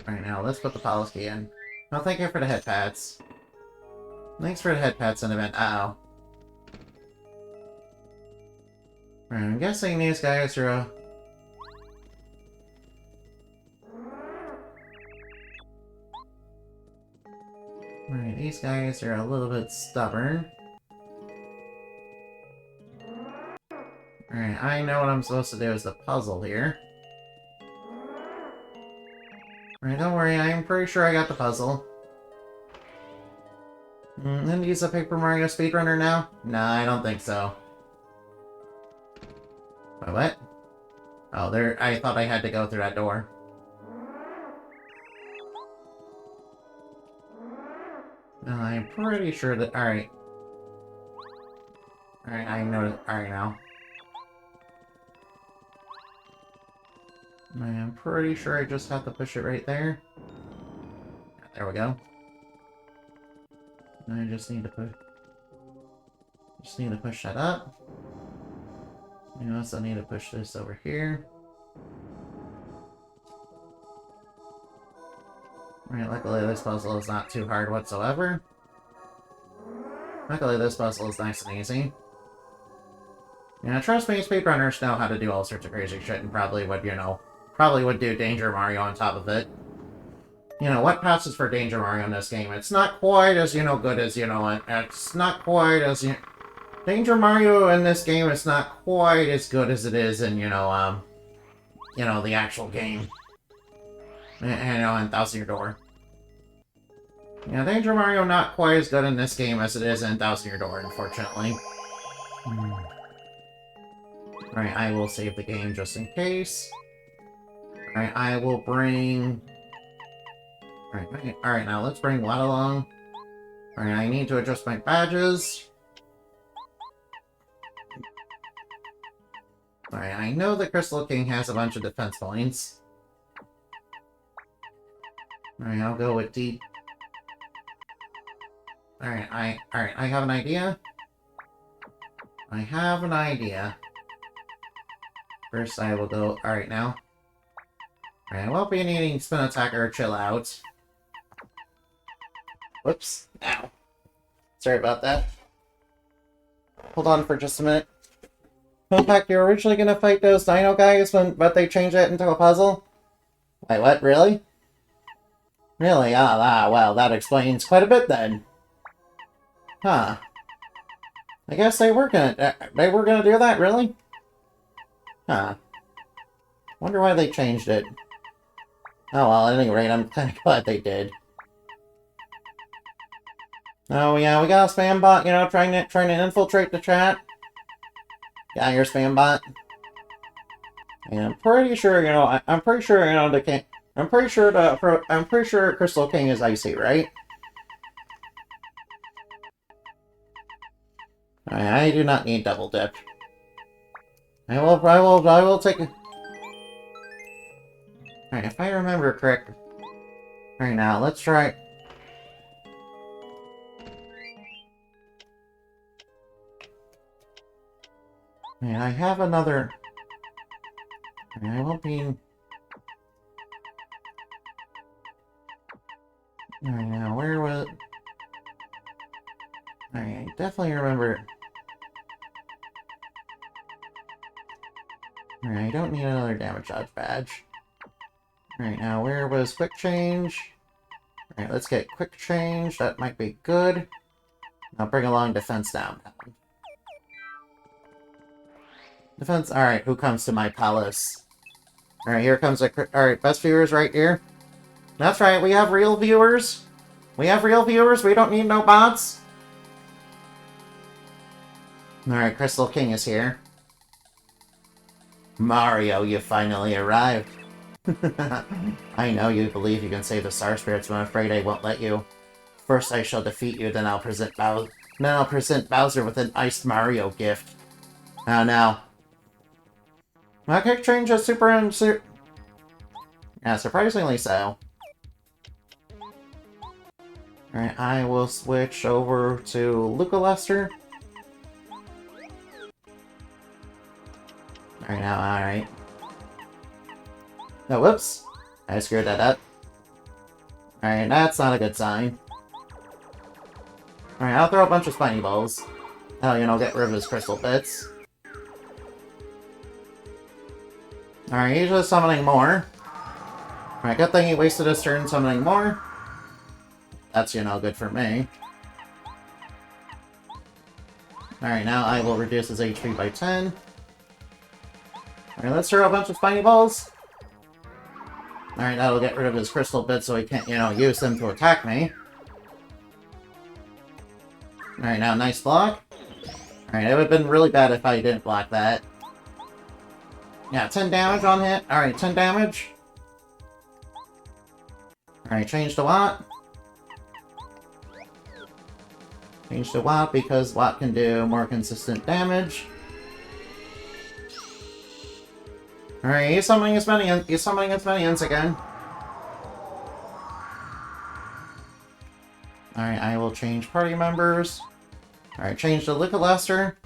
Speaker 1: Alright now, let's put the polish key in. Well, thank you for the head pats. Thanks for the head pats in event. Uh-oh. Alright, I'm guessing these guys are, Alright, these guys are a little bit stubborn. Alright, I know what I'm supposed to do as the puzzle here. Alright, don't worry, I'm pretty sure I got the puzzle. And use a Paper Mario speedrunner now? Nah, I don't think so. Wait, what? Oh, I thought I had to go through that door. No, I'm pretty sure that... Alright. Alright, I know... Alright, now. I'm pretty sure I just have to push it right there. There we go. I just need to push... Just need to push that up. I also need to push this over here. Alright, luckily this puzzle is not too hard whatsoever. Luckily this puzzle is nice and easy. Yeah, trust me, speedrunners know how to do all sorts of crazy shit and probably would, you know, do Danger Mario on top of it. You know, what passes for Danger Mario in this game? It's not quite as, you know, good as, you know, it's not quite as, Danger Mario in this game is not quite as good as it is in, you know, the actual game. And, you know, in Thousand Year Door. Yeah, Danger Mario not quite as good in this game as it is in Thousand Year Door, unfortunately. Alright, I will save the game just in case. Alright, I will bring... Alright, now let's bring Watt along. Alright, I need to adjust my badges. Alright, I know the Crystal King has a bunch of defense points. Alright, I'll go with D. Alright, I have an idea. I have an idea. First, I will go... Alright, now. Alright, I won't be needing Spin Attack or Chill Out. Whoops. Ow. Sorry about that. Hold on for just a minute. Homepack, you're originally gonna fight those dino guys, but they changed it into a puzzle? Wait, what? Really? Really? Well, that explains quite a bit then. Huh. I guess they were gonna do that, really? Huh. Wonder why they changed it. Oh well, at any rate, I'm kinda glad they did. Oh yeah, we got a spam bot, you know, trying to infiltrate the chat. Yeah, your spam bot. And I'm pretty sure, you know, I'm pretty sure, you know, I'm pretty sure Crystal King is icy, right? I do not need double dip. I will take a... Alright, if I remember correct... Right now, let's try... Man, I have another... I won't be... Alright, now, where was... Alright, I definitely remember... Alright, I don't need another damage dodge badge. Alright, now, where was quick change? Alright, let's get quick change. That might be good. I'll bring along defense down. Defense, alright, who comes to my palace? Alright, here comes a... Alright, best viewers right here. That's right, we have real viewers. We have real viewers, we don't need no bots. Alright, Crystal King is here. Mario, you finally arrived. I know you believe you can save the Star Spirits, but I'm afraid I won't let you. First I shall defeat you, then I'll present Bowser with an iced Mario gift. Oh no. My quick change is yeah, surprisingly so. Alright, I will switch over to Luca Lester. Alright, now, alright. Oh, whoops. I screwed that up. Alright, that's not a good sign. Alright, I'll throw a bunch of spiny balls. Oh, you know, get rid of his crystal bits. Alright, he's just summoning more. Alright, good thing he wasted his turn summoning more. That's, you know, good for me. Alright, now I will reduce his HP by 10. Alright, let's throw a bunch of spiny balls. Alright, that'll get rid of his crystal bits so he can't, you know, use them to attack me. Alright, now nice block. Alright, it would have been really bad if I didn't block that. Yeah, 10 damage on hit. Alright, 10 damage. Alright, change to Watt. Change to Watt because Watt can do more consistent damage. Alright, he's summoning his minions again. Alright, I will change party members. Alright, change to Luca Lester.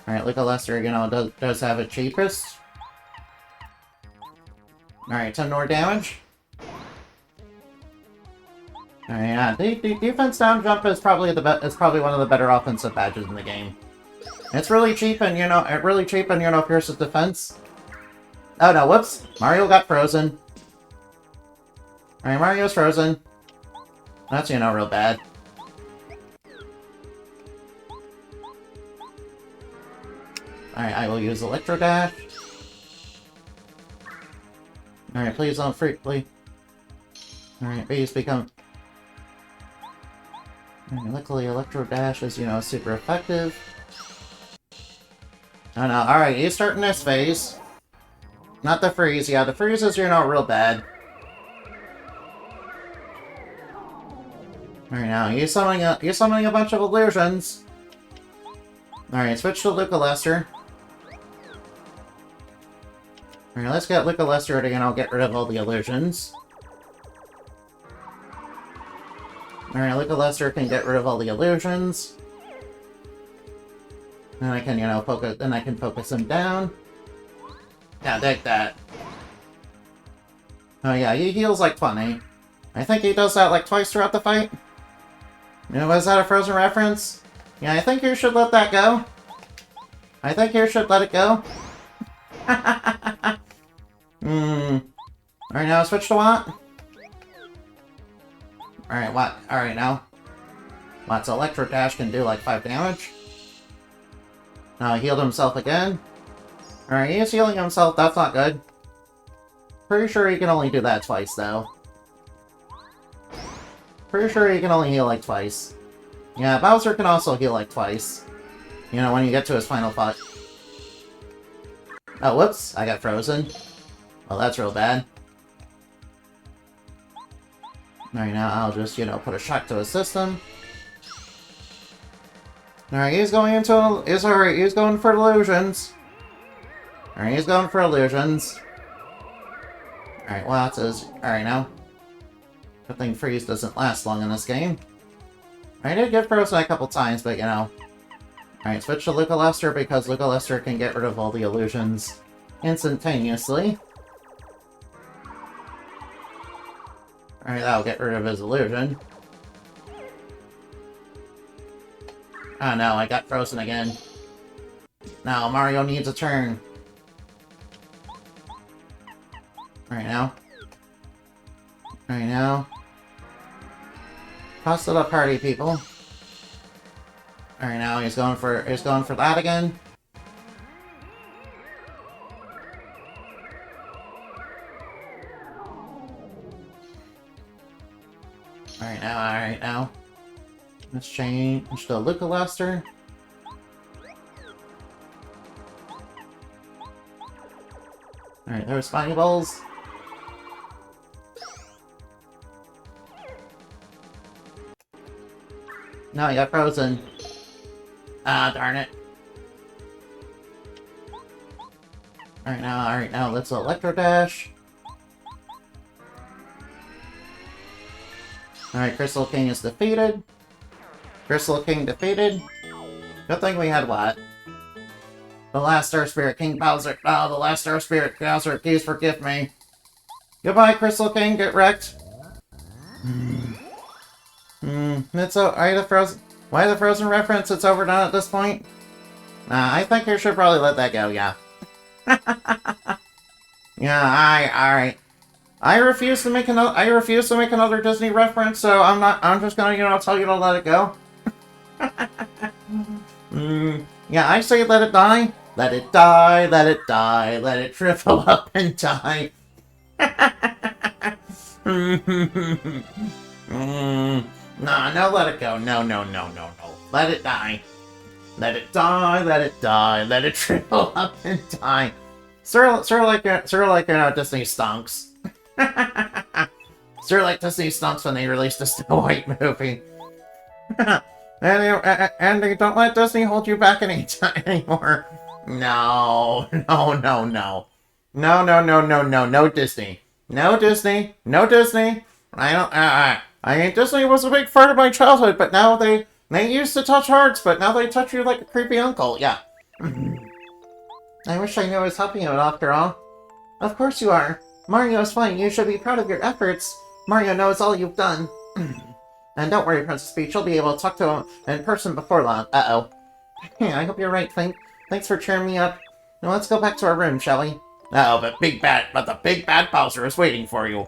Speaker 1: Alright, Luca Lester, you know, does have it cheapest. Alright, 10 more damage. Alright, yeah, the defense down jump is probably one of the better offensive badges in the game. It's really cheap and, you know, pierces defense. Oh no, whoops! Mario got frozen. Alright, Mario's frozen. That's, you know, real bad. Alright, I will use Electro Dash. Alright, please don't freak, please. Alright, please become... Alright, luckily Electro Dash is, you know, super effective. Oh no, alright, he's starting this phase. Not the freeze, yeah, the freeze is, you know, real bad. Alright, now, he's summoning a bunch of illusions. Alright, switch to Luca Lester. Alright, let's get Luca Lester to, you know, get rid of all the illusions. Alright, Luca Lester can get rid of all the illusions. And I can, you know, focus. Then I can focus him down. Yeah, take that. Oh yeah, he heals like funny. I think he does that like twice throughout the fight. You know, was that a Frozen reference? Yeah, I think you should let that go. I think you should let it go. Alright, now switch to what? Alright, what? Alright, now. What's Electro Dash can do like 5 damage. Now he healed himself again. Alright, he's healing himself, that's not good. Pretty sure he can only do that twice, though. Pretty sure he can only heal like twice. Yeah, Bowser can also heal like twice. You know, when you get to his final fight. Oh, whoops, I got frozen. Well, that's real bad. Alright, now I'll just, you know, put a shock to his system. Alright, he's going into... he's going for illusions. Alright, he's going for illusions. Alright, well, that's his... Alright, now. Good thing freeze doesn't last long in this game. I did get frozen a couple times, but, you know. Alright, switch to Luca Lester because Luca Lester can get rid of all the illusions instantaneously. Alright, that'll get rid of his illusion. Oh no, I got frozen again. Now, Mario needs a turn. Alright now. Alright now. Toss it up, party people. Alright now, he's going for that again. Alright now. Let's change to Luca Lester. Alright, there's Spiny Balls. No, I got frozen. Ah, darn it. Alright now, let's Electro Dash. Alright, Crystal King is defeated. Crystal King defeated. Good thing we had what? The last Star Spirit, King Bowser. Oh, the last Star Spirit, Bowser, please forgive me. Goodbye, Crystal King, get wrecked. It's why the Frozen reference? It's overdone at this point? I think you should probably let that go, yeah. Yeah, alright. I refuse to make another Disney reference, so I'm just gonna, you know, tell you to let it go. Yeah, I say let it die. Let it die, let it die, let it shrivel up and die. No, let it go. No. Let it die. Let it die, let it die, let it shrivel up and die. Sort of like Disney stonks. Sort of like Disney stonks when they released the Snow White movie. And they don't let Disney hold you back anymore. No, Disney. No Disney. I mean, Disney was a big part of my childhood, but now they used to touch hearts, but now they touch you like a creepy uncle, yeah. I wish I knew I was helping you after all. Of course you are. Mario's fine, you should be proud of your efforts. Mario knows all you've done. And don't worry, Princess Peach, you'll be able to talk to him in person before long. Uh-oh. Yeah, I hope you're right, Clink. Thanks for cheering me up. Now let's go back to our room, shall we? Uh-oh, but the big bad Bowser is waiting for you.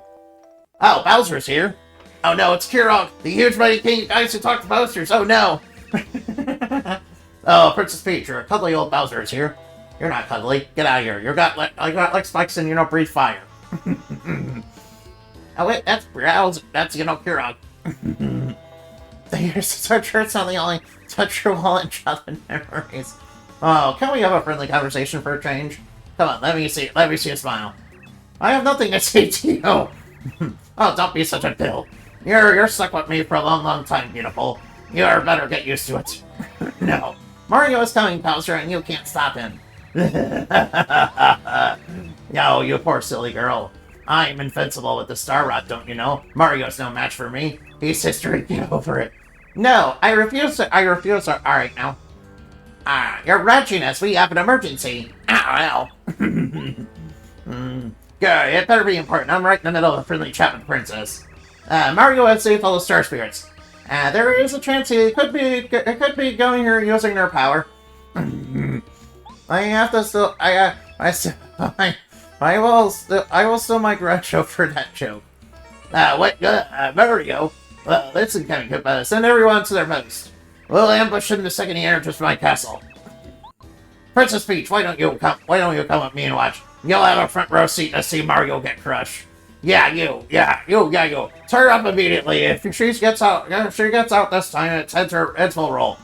Speaker 1: Oh, Bowser's here. Oh no, it's Kirog, the huge mighty king guys who talk to Bowsers. Oh no! Oh, Princess Peach, your cuddly old Bowser is here. You're not cuddly. Get out of here. You got like spikes and you don't breathe fire. Oh wait, that's Bowser. That's, you know, Kirog. The years to touch hurts on the only touch your wall and childhood memories. Oh, can we have a friendly conversation for a change? Come on, let me see a smile. I have nothing to say to you. Oh, don't be such a pill. You're stuck with me for a long time, beautiful. You better get used to it. No. Mario is coming, Bowser, and you can't stop him. No, you poor silly girl. I'm invincible with the Star Rod, don't you know? Mario's no match for me. He's history, get over it. No, I refuse to. Alright now. Your Ratchiness, we have an emergency. Ow, Good, it better be important. I'm right in the middle of a friendly chat with the princess. Mario has saved all the star spirits. There is a chance it could be going here using their power. I have to still, I will still my grudge over that joke. Mario? Well, this is kind of good, but send everyone to their post. We'll ambush them the second he enters my castle. Princess Peach, why don't you come with me and watch? You'll have a front row seat to see Mario get crushed. Yeah, you. Turn up immediately. If she gets out this time, it's full roll.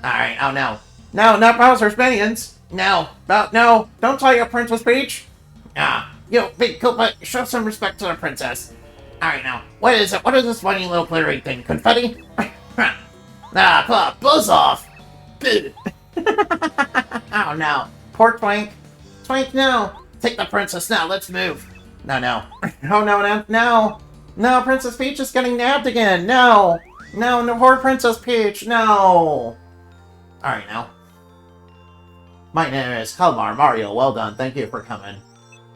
Speaker 1: Alright, oh no. No, not Bowser's minions. No, don't tell your Princess Peach. You big Koopa, show some respect to the princess. Alright now, what is it? What is this funny little glittery thing? Confetti? Buzz off! Oh no. Poor Twink. Twink, no! Take the princess now, let's move. No. Oh no. No, Princess Peach is getting nabbed again. No, poor Princess Peach, no. Alright now. My name is Kalmar Mario, well done, thank you for coming.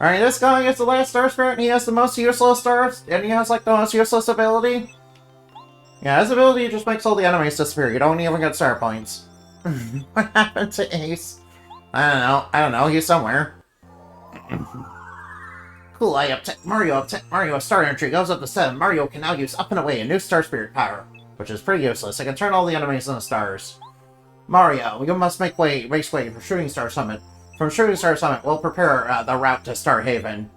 Speaker 1: Alright, this guy is the last Star Spirit, and he has the most useless stars, and he has, like, the most useless ability. Yeah, his ability just makes all the enemies disappear. You don't even get star points. What happened to Ace? I don't know, he's somewhere. Cool, Mario Star Energy goes up to 7. Mario can now use Up and Away, a new Star Spirit power, which is pretty useless. It can turn all the enemies into stars. Mario, you must race way for Shooting Star Summit. From Shooting Star Summit, we'll prepare the route to Star Haven.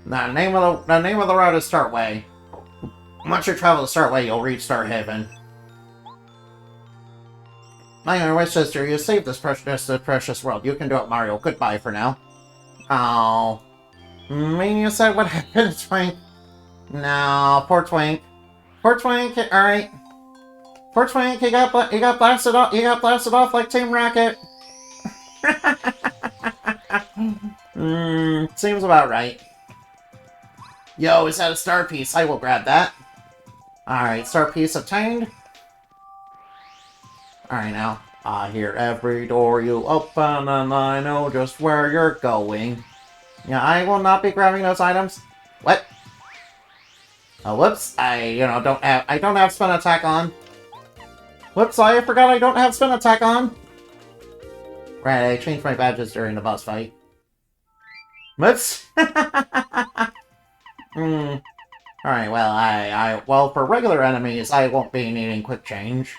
Speaker 1: The name of the route is Startway. Once you travel to Startway, you'll reach Star Haven. My only wish is to you save this precious world. You can do it, Mario. Goodbye for now. Oh. You said what happened to Twink? No, poor Twink. Poor Twink, alright. Poor Twink, he got blasted off like Team Rocket. Seems about right. Yo, is that a star piece? I will grab that. Alright, star piece obtained. Alright now. I hear every door you open and I know just where you're going. Yeah, I will not be grabbing those items. What? Oh, whoops. I don't have spin attack on. Whoops, I forgot I don't have spin attack on. Right, I changed my badges during the boss fight. Whoops. Alright, well, well, for regular enemies, I won't be needing quick change.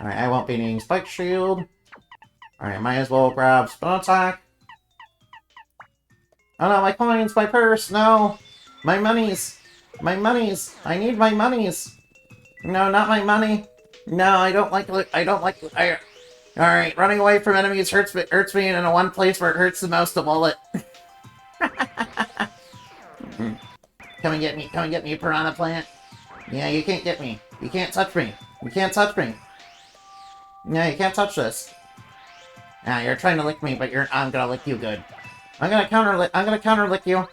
Speaker 1: Alright, I won't be needing Spike Shield. Alright, might as well grab Spin Attack. Oh no, my coins, my purse, no! My monies! My monies! I need my monies! No, not my money! No, I don't like... Alright, running away from enemies hurts me in one place where it hurts the most, the wallet. Come and get me, Piranha Plant. Yeah, you can't get me. You can't touch me. You can't touch me. No, you can't touch this. Nah, you're trying to lick me, but I'm gonna lick you good. I'm gonna counter lick you.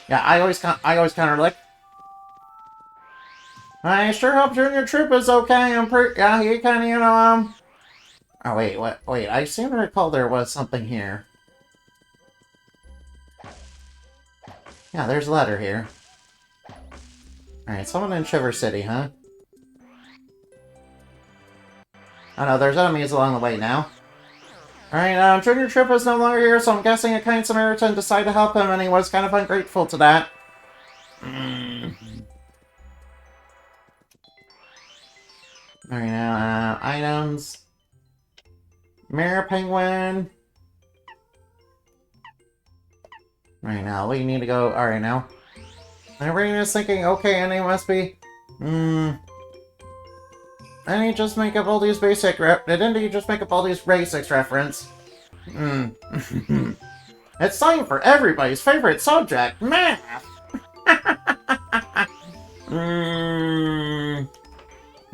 Speaker 1: Yeah, I always counter lick. I sure hope Junior Troop is okay. Yeah, he kinda, Oh, wait, what? Wait, I seem to recall there was something here. Yeah, there's a letter here. Alright, someone in Shiver City, huh? Oh no, there's enemies along the way now. Alright, Junior Trip is no longer here, so I'm guessing a kind Samaritan decided to help him, and he was kind of ungrateful to that. Alright, now, items. Mirror Penguin. Alright, now, we need to go... Alright, now. Everyone is thinking, okay, and they must be... Didn't he just make up all these basics reference? It's time for everybody's favorite subject, math!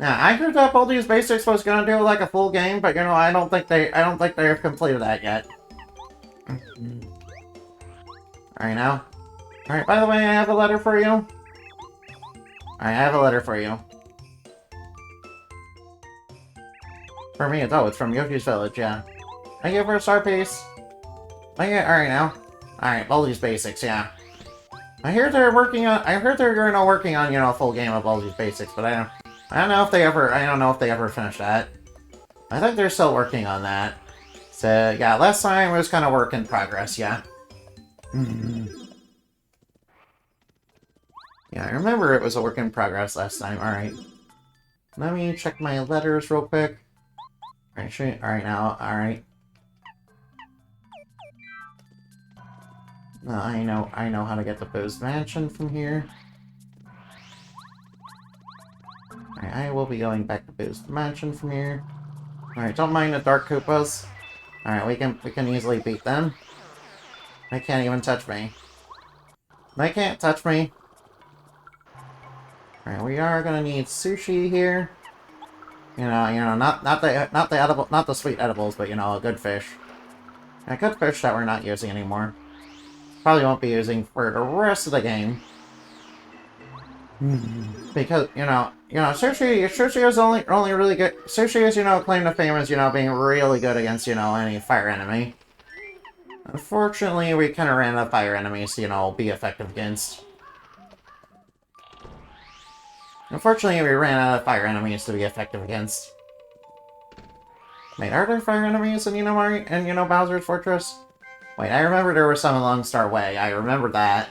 Speaker 1: Yeah, I heard that all these basics was gonna do like a full game, but I don't think they have completed that yet. Alright now. Alright, by the way, I have a letter for you. Alright, I have a letter for you. For me, it's from Yoshi's Village, yeah. Thank you for a star piece. Alright now. Alright, Baldi's Basics, yeah. I heard they're working on, you know, a full game of Baldi's Basics, but I don't know if they ever finished that. I think they're still working on that. So, yeah, last time it was kind of work in progress, yeah. Yeah, I remember it was a work in progress last time, alright. Let me check my letters real quick. Alright now, alright. I know how to get to Boo's Mansion from here. Alright, I will be going back to Boo's Mansion from here. Alright, don't mind the Dark Koopas. Alright, we can easily beat them. They can't even touch me. They can't touch me. Alright, we are gonna need sushi here. You know, not the sweet edibles, but you know, a good fish. A good fish that we're not using anymore. Probably won't be using for the rest of the game. Because, you know, sushi is only really good. Sushi is, you know, claim to fame as, you know, being really good against, you know, any fire enemy. Unfortunately, we kind of ran out of fire enemies to, you know, be effective against. Unfortunately, we ran out of fire enemies to be effective against. Wait, are there fire enemies in, you know, Bowser's Fortress? Wait, I remember there was some along Star Way. I remember that.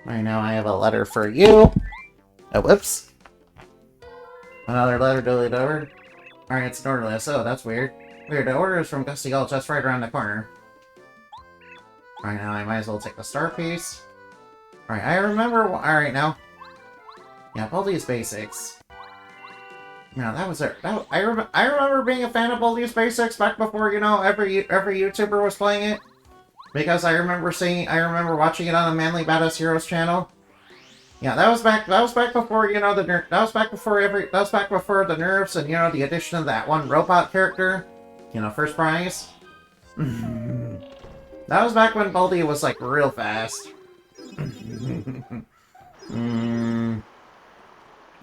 Speaker 1: Right now, I have a letter for you. Oh, whoops. Another letter delivered. Alright, it's an order list. Oh, that's weird. Weird, the order is from Gusty Gulch. That's right around the corner. Right now, I might as well take the star piece. Alright, I remember... Alright, now. Yeah, Baldi's Basics. No, that was it. I remember being a fan of Baldi's Basics back before, you know, every YouTuber was playing it. Because I remember watching it on the Manly Badass Heroes channel. Yeah, that was back before, you know, that was back before the nerfs and, you know, the addition of that one robot character. You know, first prize. That was back when Baldi was, like, real fast.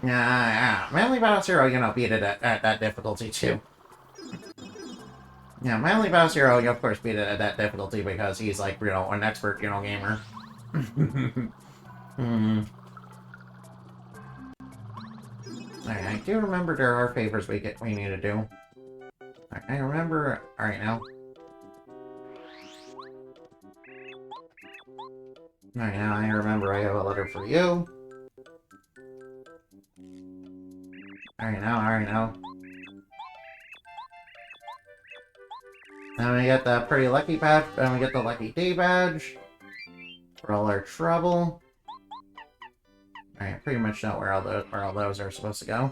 Speaker 1: Yeah. Manly Battle Zero, you know, beat it at that difficulty, too. Yeah, Manly Battle Zero, you of course beat it at that difficulty because he's, like, you know, an expert, you know, gamer. Alright, I do remember there are favors we need to do. I remember... Alright, now. Alright, now I remember I have a letter for you. Alright, now. Then we get the pretty lucky badge, then we get the lucky D badge. For all our trouble. Alright, I pretty much know where all those are supposed to go.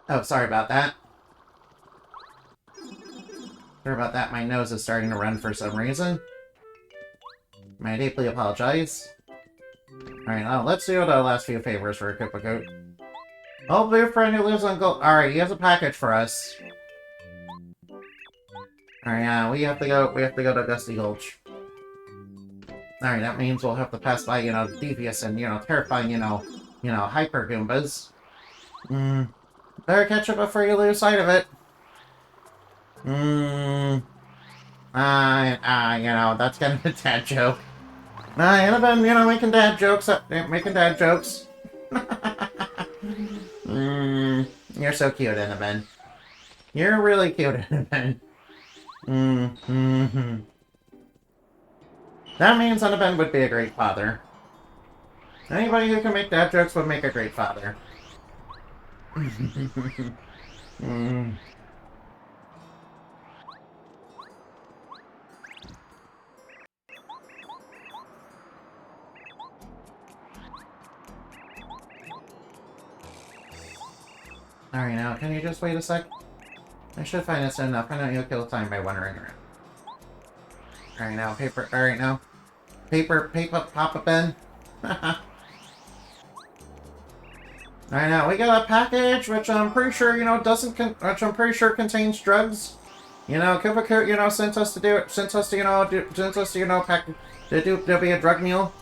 Speaker 1: Oh, sorry about that. Sorry about that, my nose is starting to run for some reason. I deeply apologize. Alright, now let's do the last few favors for Koopa Goat. Oh, blue friend who lives on Gold. Alright, he has a package for us. Alright, yeah, we have to go to Gusty Gulch. Alright, that means we'll have to pass by, you know, devious and, you know, terrifying, you know, Hyper Goombas. Better catch up before you lose sight of it. You know, that's kind of a dad joke. Annabelle, you know, making dad jokes. You're so cute, Annabelle. You're really cute, Annabelle. That means Annabelle would be a great father. Anybody who can make dad jokes would make a great father. Alright, now, can you just wait a sec? I should find this enough. I know you'll kill time by wandering around. Alright, now, Paper, Papa Ben. Alright, now, we got a package, which I'm pretty sure, you know, contains drugs. You know, Koopa, you know, sent us to do it, sent us to, you know, pack, to be a drug mule.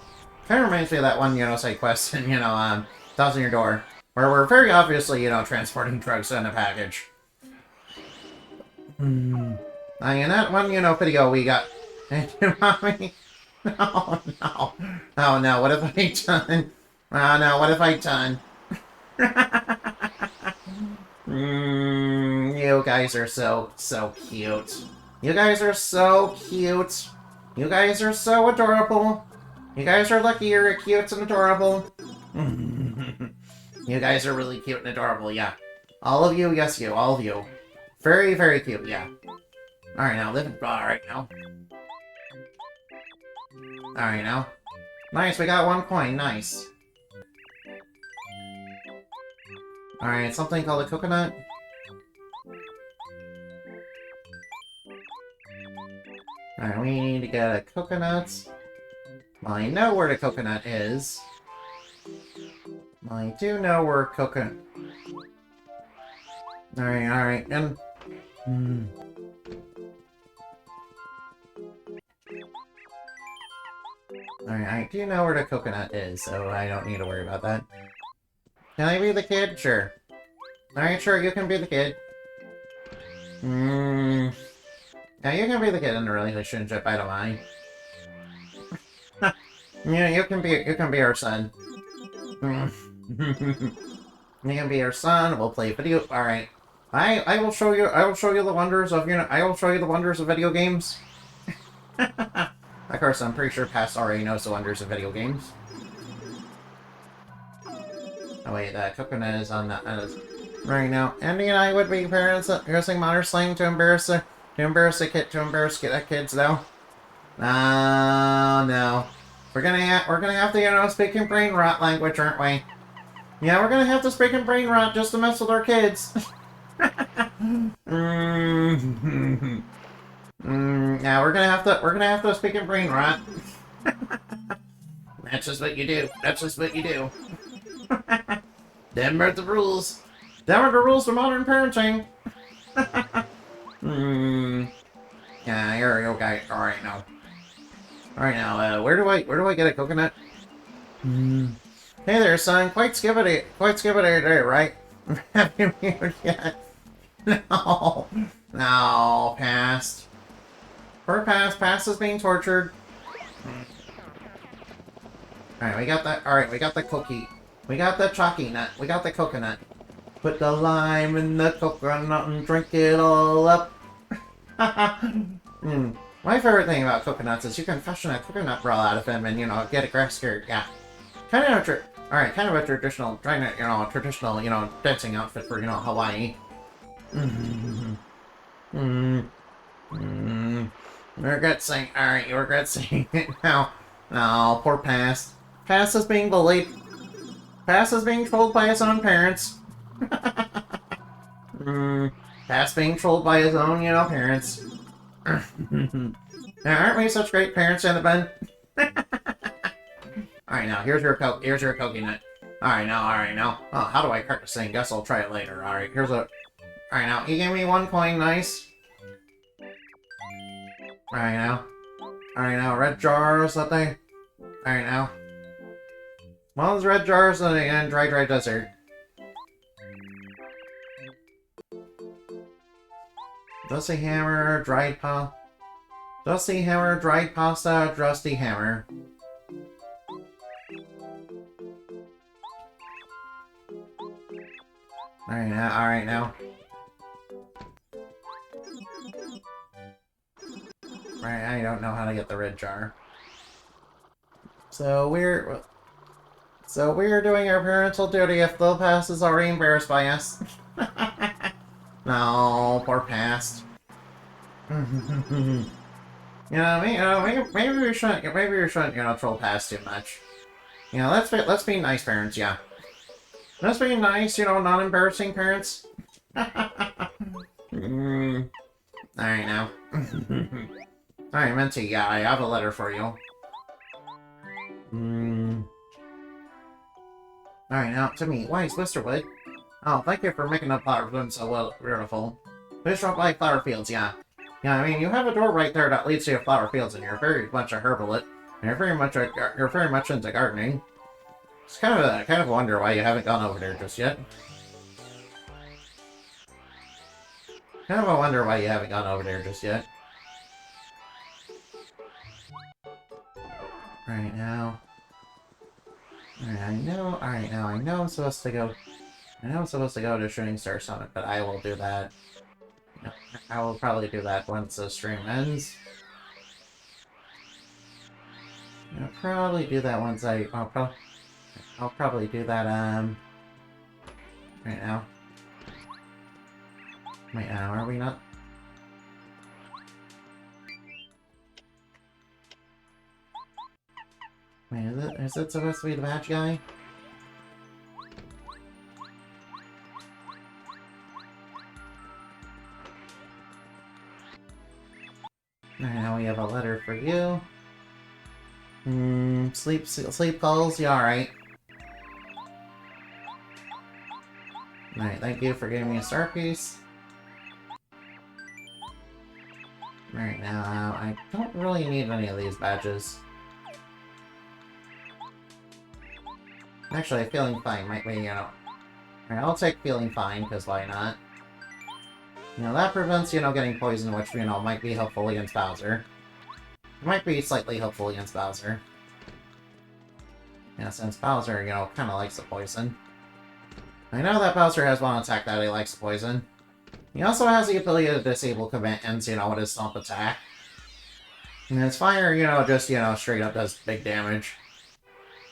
Speaker 1: Kind of reminds me of that one, you know, side quest in, you know, Thousand Year Door, where we're very obviously, you know, transporting drugs in a package. In that one, you know, video we got... Mommy? No, no. Oh, no, what have I done? Oh, no, what have I done? You guys are so cute. You guys are so cute. You guys are so adorable. You guys are lucky you're cute and adorable. You guys are really cute and adorable, yeah. All of you, yes you, all of you. Very, very cute, yeah. Alright now, alright now. Alright now. Nice, we got 1 coin, nice. Alright, something called a coconut. Alright, we need to get a coconut. Well, I know where the coconut is. Well, I do know where coconut... Alright, and... Alright, I do know where the coconut is, so I don't need to worry about that. Can I be the kid? Sure. Alright, sure, you can be the kid. Yeah, you can be the kid in the relationship, I don't mind. Yeah, you can be our son. You can be our son, we'll play video... Alright. I will show you the wonders of, you know, I will show you the wonders of video games. Of course, I'm pretty sure Past already knows the wonders of video games. Oh wait, that coconut is on that right now. Andy and I would be parents using modern slang to embarrass kids though. No. We're gonna have to, you know, speak in brain rot language, aren't we? Yeah, we're gonna have to speak in brain rot just to mess with our kids. Yeah, we're gonna have to speak in brain rot. That's just what you do. That's just what you do. Them are the rules. Them are the rules for modern parenting. Yeah, here we go, guys. Alright now. Alright now, where do I get a coconut? Hey there, son. Quite skibbity there, right? Have you muted yet? No. No, past. Poor past. Past is being tortured. Alright, we got that. Alright, we got the cookie. We got the chalky nut. We got the coconut. Put the lime in the coconut and drink it all up. My favorite thing about coconuts is you can fashion a coconut bra out of them and, you know, get a grass skirt. Yeah. Kind of a traditional, you know, dancing outfit for, you know, Hawaii. Regret saying, alright, you regret saying it now. No, poor Past. Past is being bullied. Past is being trolled by his own parents. Past being trolled by his own, you know, parents. Now, aren't we such great parents, Annabelle? Alright, now, here's your coconut. Alright, now. Oh, how do I crack this thing? Guess I'll try it later. Alright, here's a... Alright, now, you gave me 1 coin, nice. Alright, now, red jars, that they... Alright, now. Well, there's red jars and dry desert. Dusty hammer, dried pasta. Dusty hammer, dried pasta, dusty hammer. Alright now. Right, I don't know how to get the red jar. So we're doing our parental duty if the past is already embarrassed by us. No, poor Past. Maybe we shouldn't, you know, troll Past too much. You know, let's be nice parents, yeah. Let's be nice, you know, non-embarrassing parents. Alright now. Alright, Minty, yeah, I have a letter for you. Alright, now, to me, why is Blisterwood? Oh, thank you for making the flower bloom so well, beautiful. Please drop like flower fields, yeah. Yeah, I mean, you have a door right there that leads to your flower fields, and you're very much a herbalist, and you're very much into gardening. It's kind of a wonder why you haven't gone over there just yet. Kind of a wonder why you haven't gone over there just yet. Right now. Alright, I know I'm supposed to go. I know I'm supposed to go to Shooting Star Summit, but I will do that. No, I will probably do that once the stream ends. I'll probably do that once I'll probably do that, right now. Wait, are we not? Wait, is it supposed to be the badge guy? Alright, now we have a letter for you. Sleep calls? You alright? Alright, thank you for giving me a star piece. Right now, I don't really need any of these badges. Actually, Feeling Fine might be, you know... Alright, I'll take Feeling Fine, because why not? You know, that prevents, you know, getting poisoned, which, you know, might be helpful against Bowser. It might be slightly helpful against Bowser. Yeah, since Bowser, you know, kind of likes the poison. I know that Bowser has one attack that he likes poison. He also has the ability to disable commands, you know, with his Stomp attack. And his fire, you know, just, you know, straight up does big damage.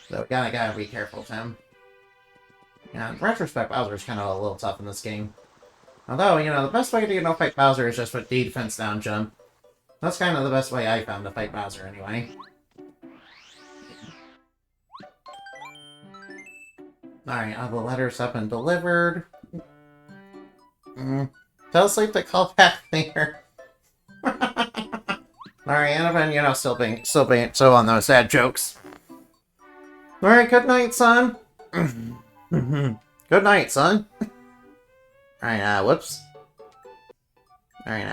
Speaker 1: So gotta be careful with him. Yeah, in retrospect, Bowser's kind of a little tough in this game. Although, you know, the best way to, you know, fight Bowser is just with defense down jump. That's kind of the best way I found to fight Bowser, anyway. Alright, all the letters have been delivered. Tell Sleep to call back later. Alright, Annabelle, you know, still being so on those sad jokes. Alright, good night, son. Good night, son. Alright, whoops. Alright,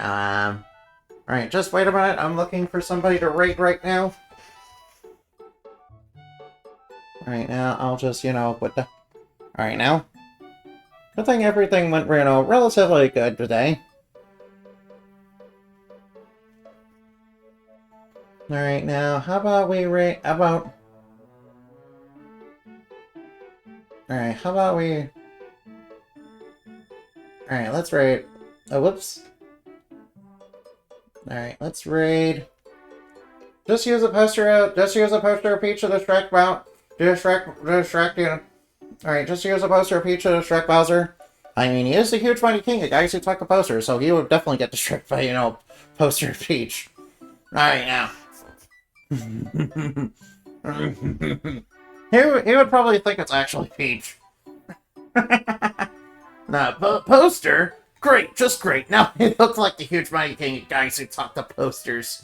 Speaker 1: alright, just wait a minute. I'm looking for somebody to raid right now. Alright, now I'll just, you know, put the... Alright, now. Good thing everything went, you know, relatively good today. Alright, now, how about we raid... Alright, how about we... Alright, let's raid... Oh, whoops. Alright, let's raid... Just use a poster out. Just use a poster of Peach to distract you. Alright, just use a poster of Peach to distract Bowser. I mean, he is the huge mighty king, a guy who talk to posters, so he would definitely get distracted by, you know, poster of Peach. Alright, now. he would probably think it's actually Peach. Poster? Great, just great. Now he looks like the huge mighty king of guys who talk to posters.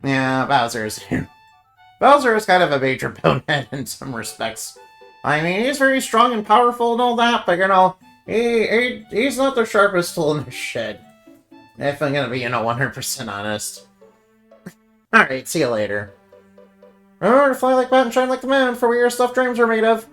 Speaker 1: Yeah, Bowser's here. Bowser is kind of a major bonehead in some respects. I mean, he's very strong and powerful and all that, but, you know, he's not the sharpest tool in the shed. If I'm gonna be, you know, 100% honest. Alright, see you later. Remember to fly like bat and shine like the moon, for what your stuffed dreams are made of.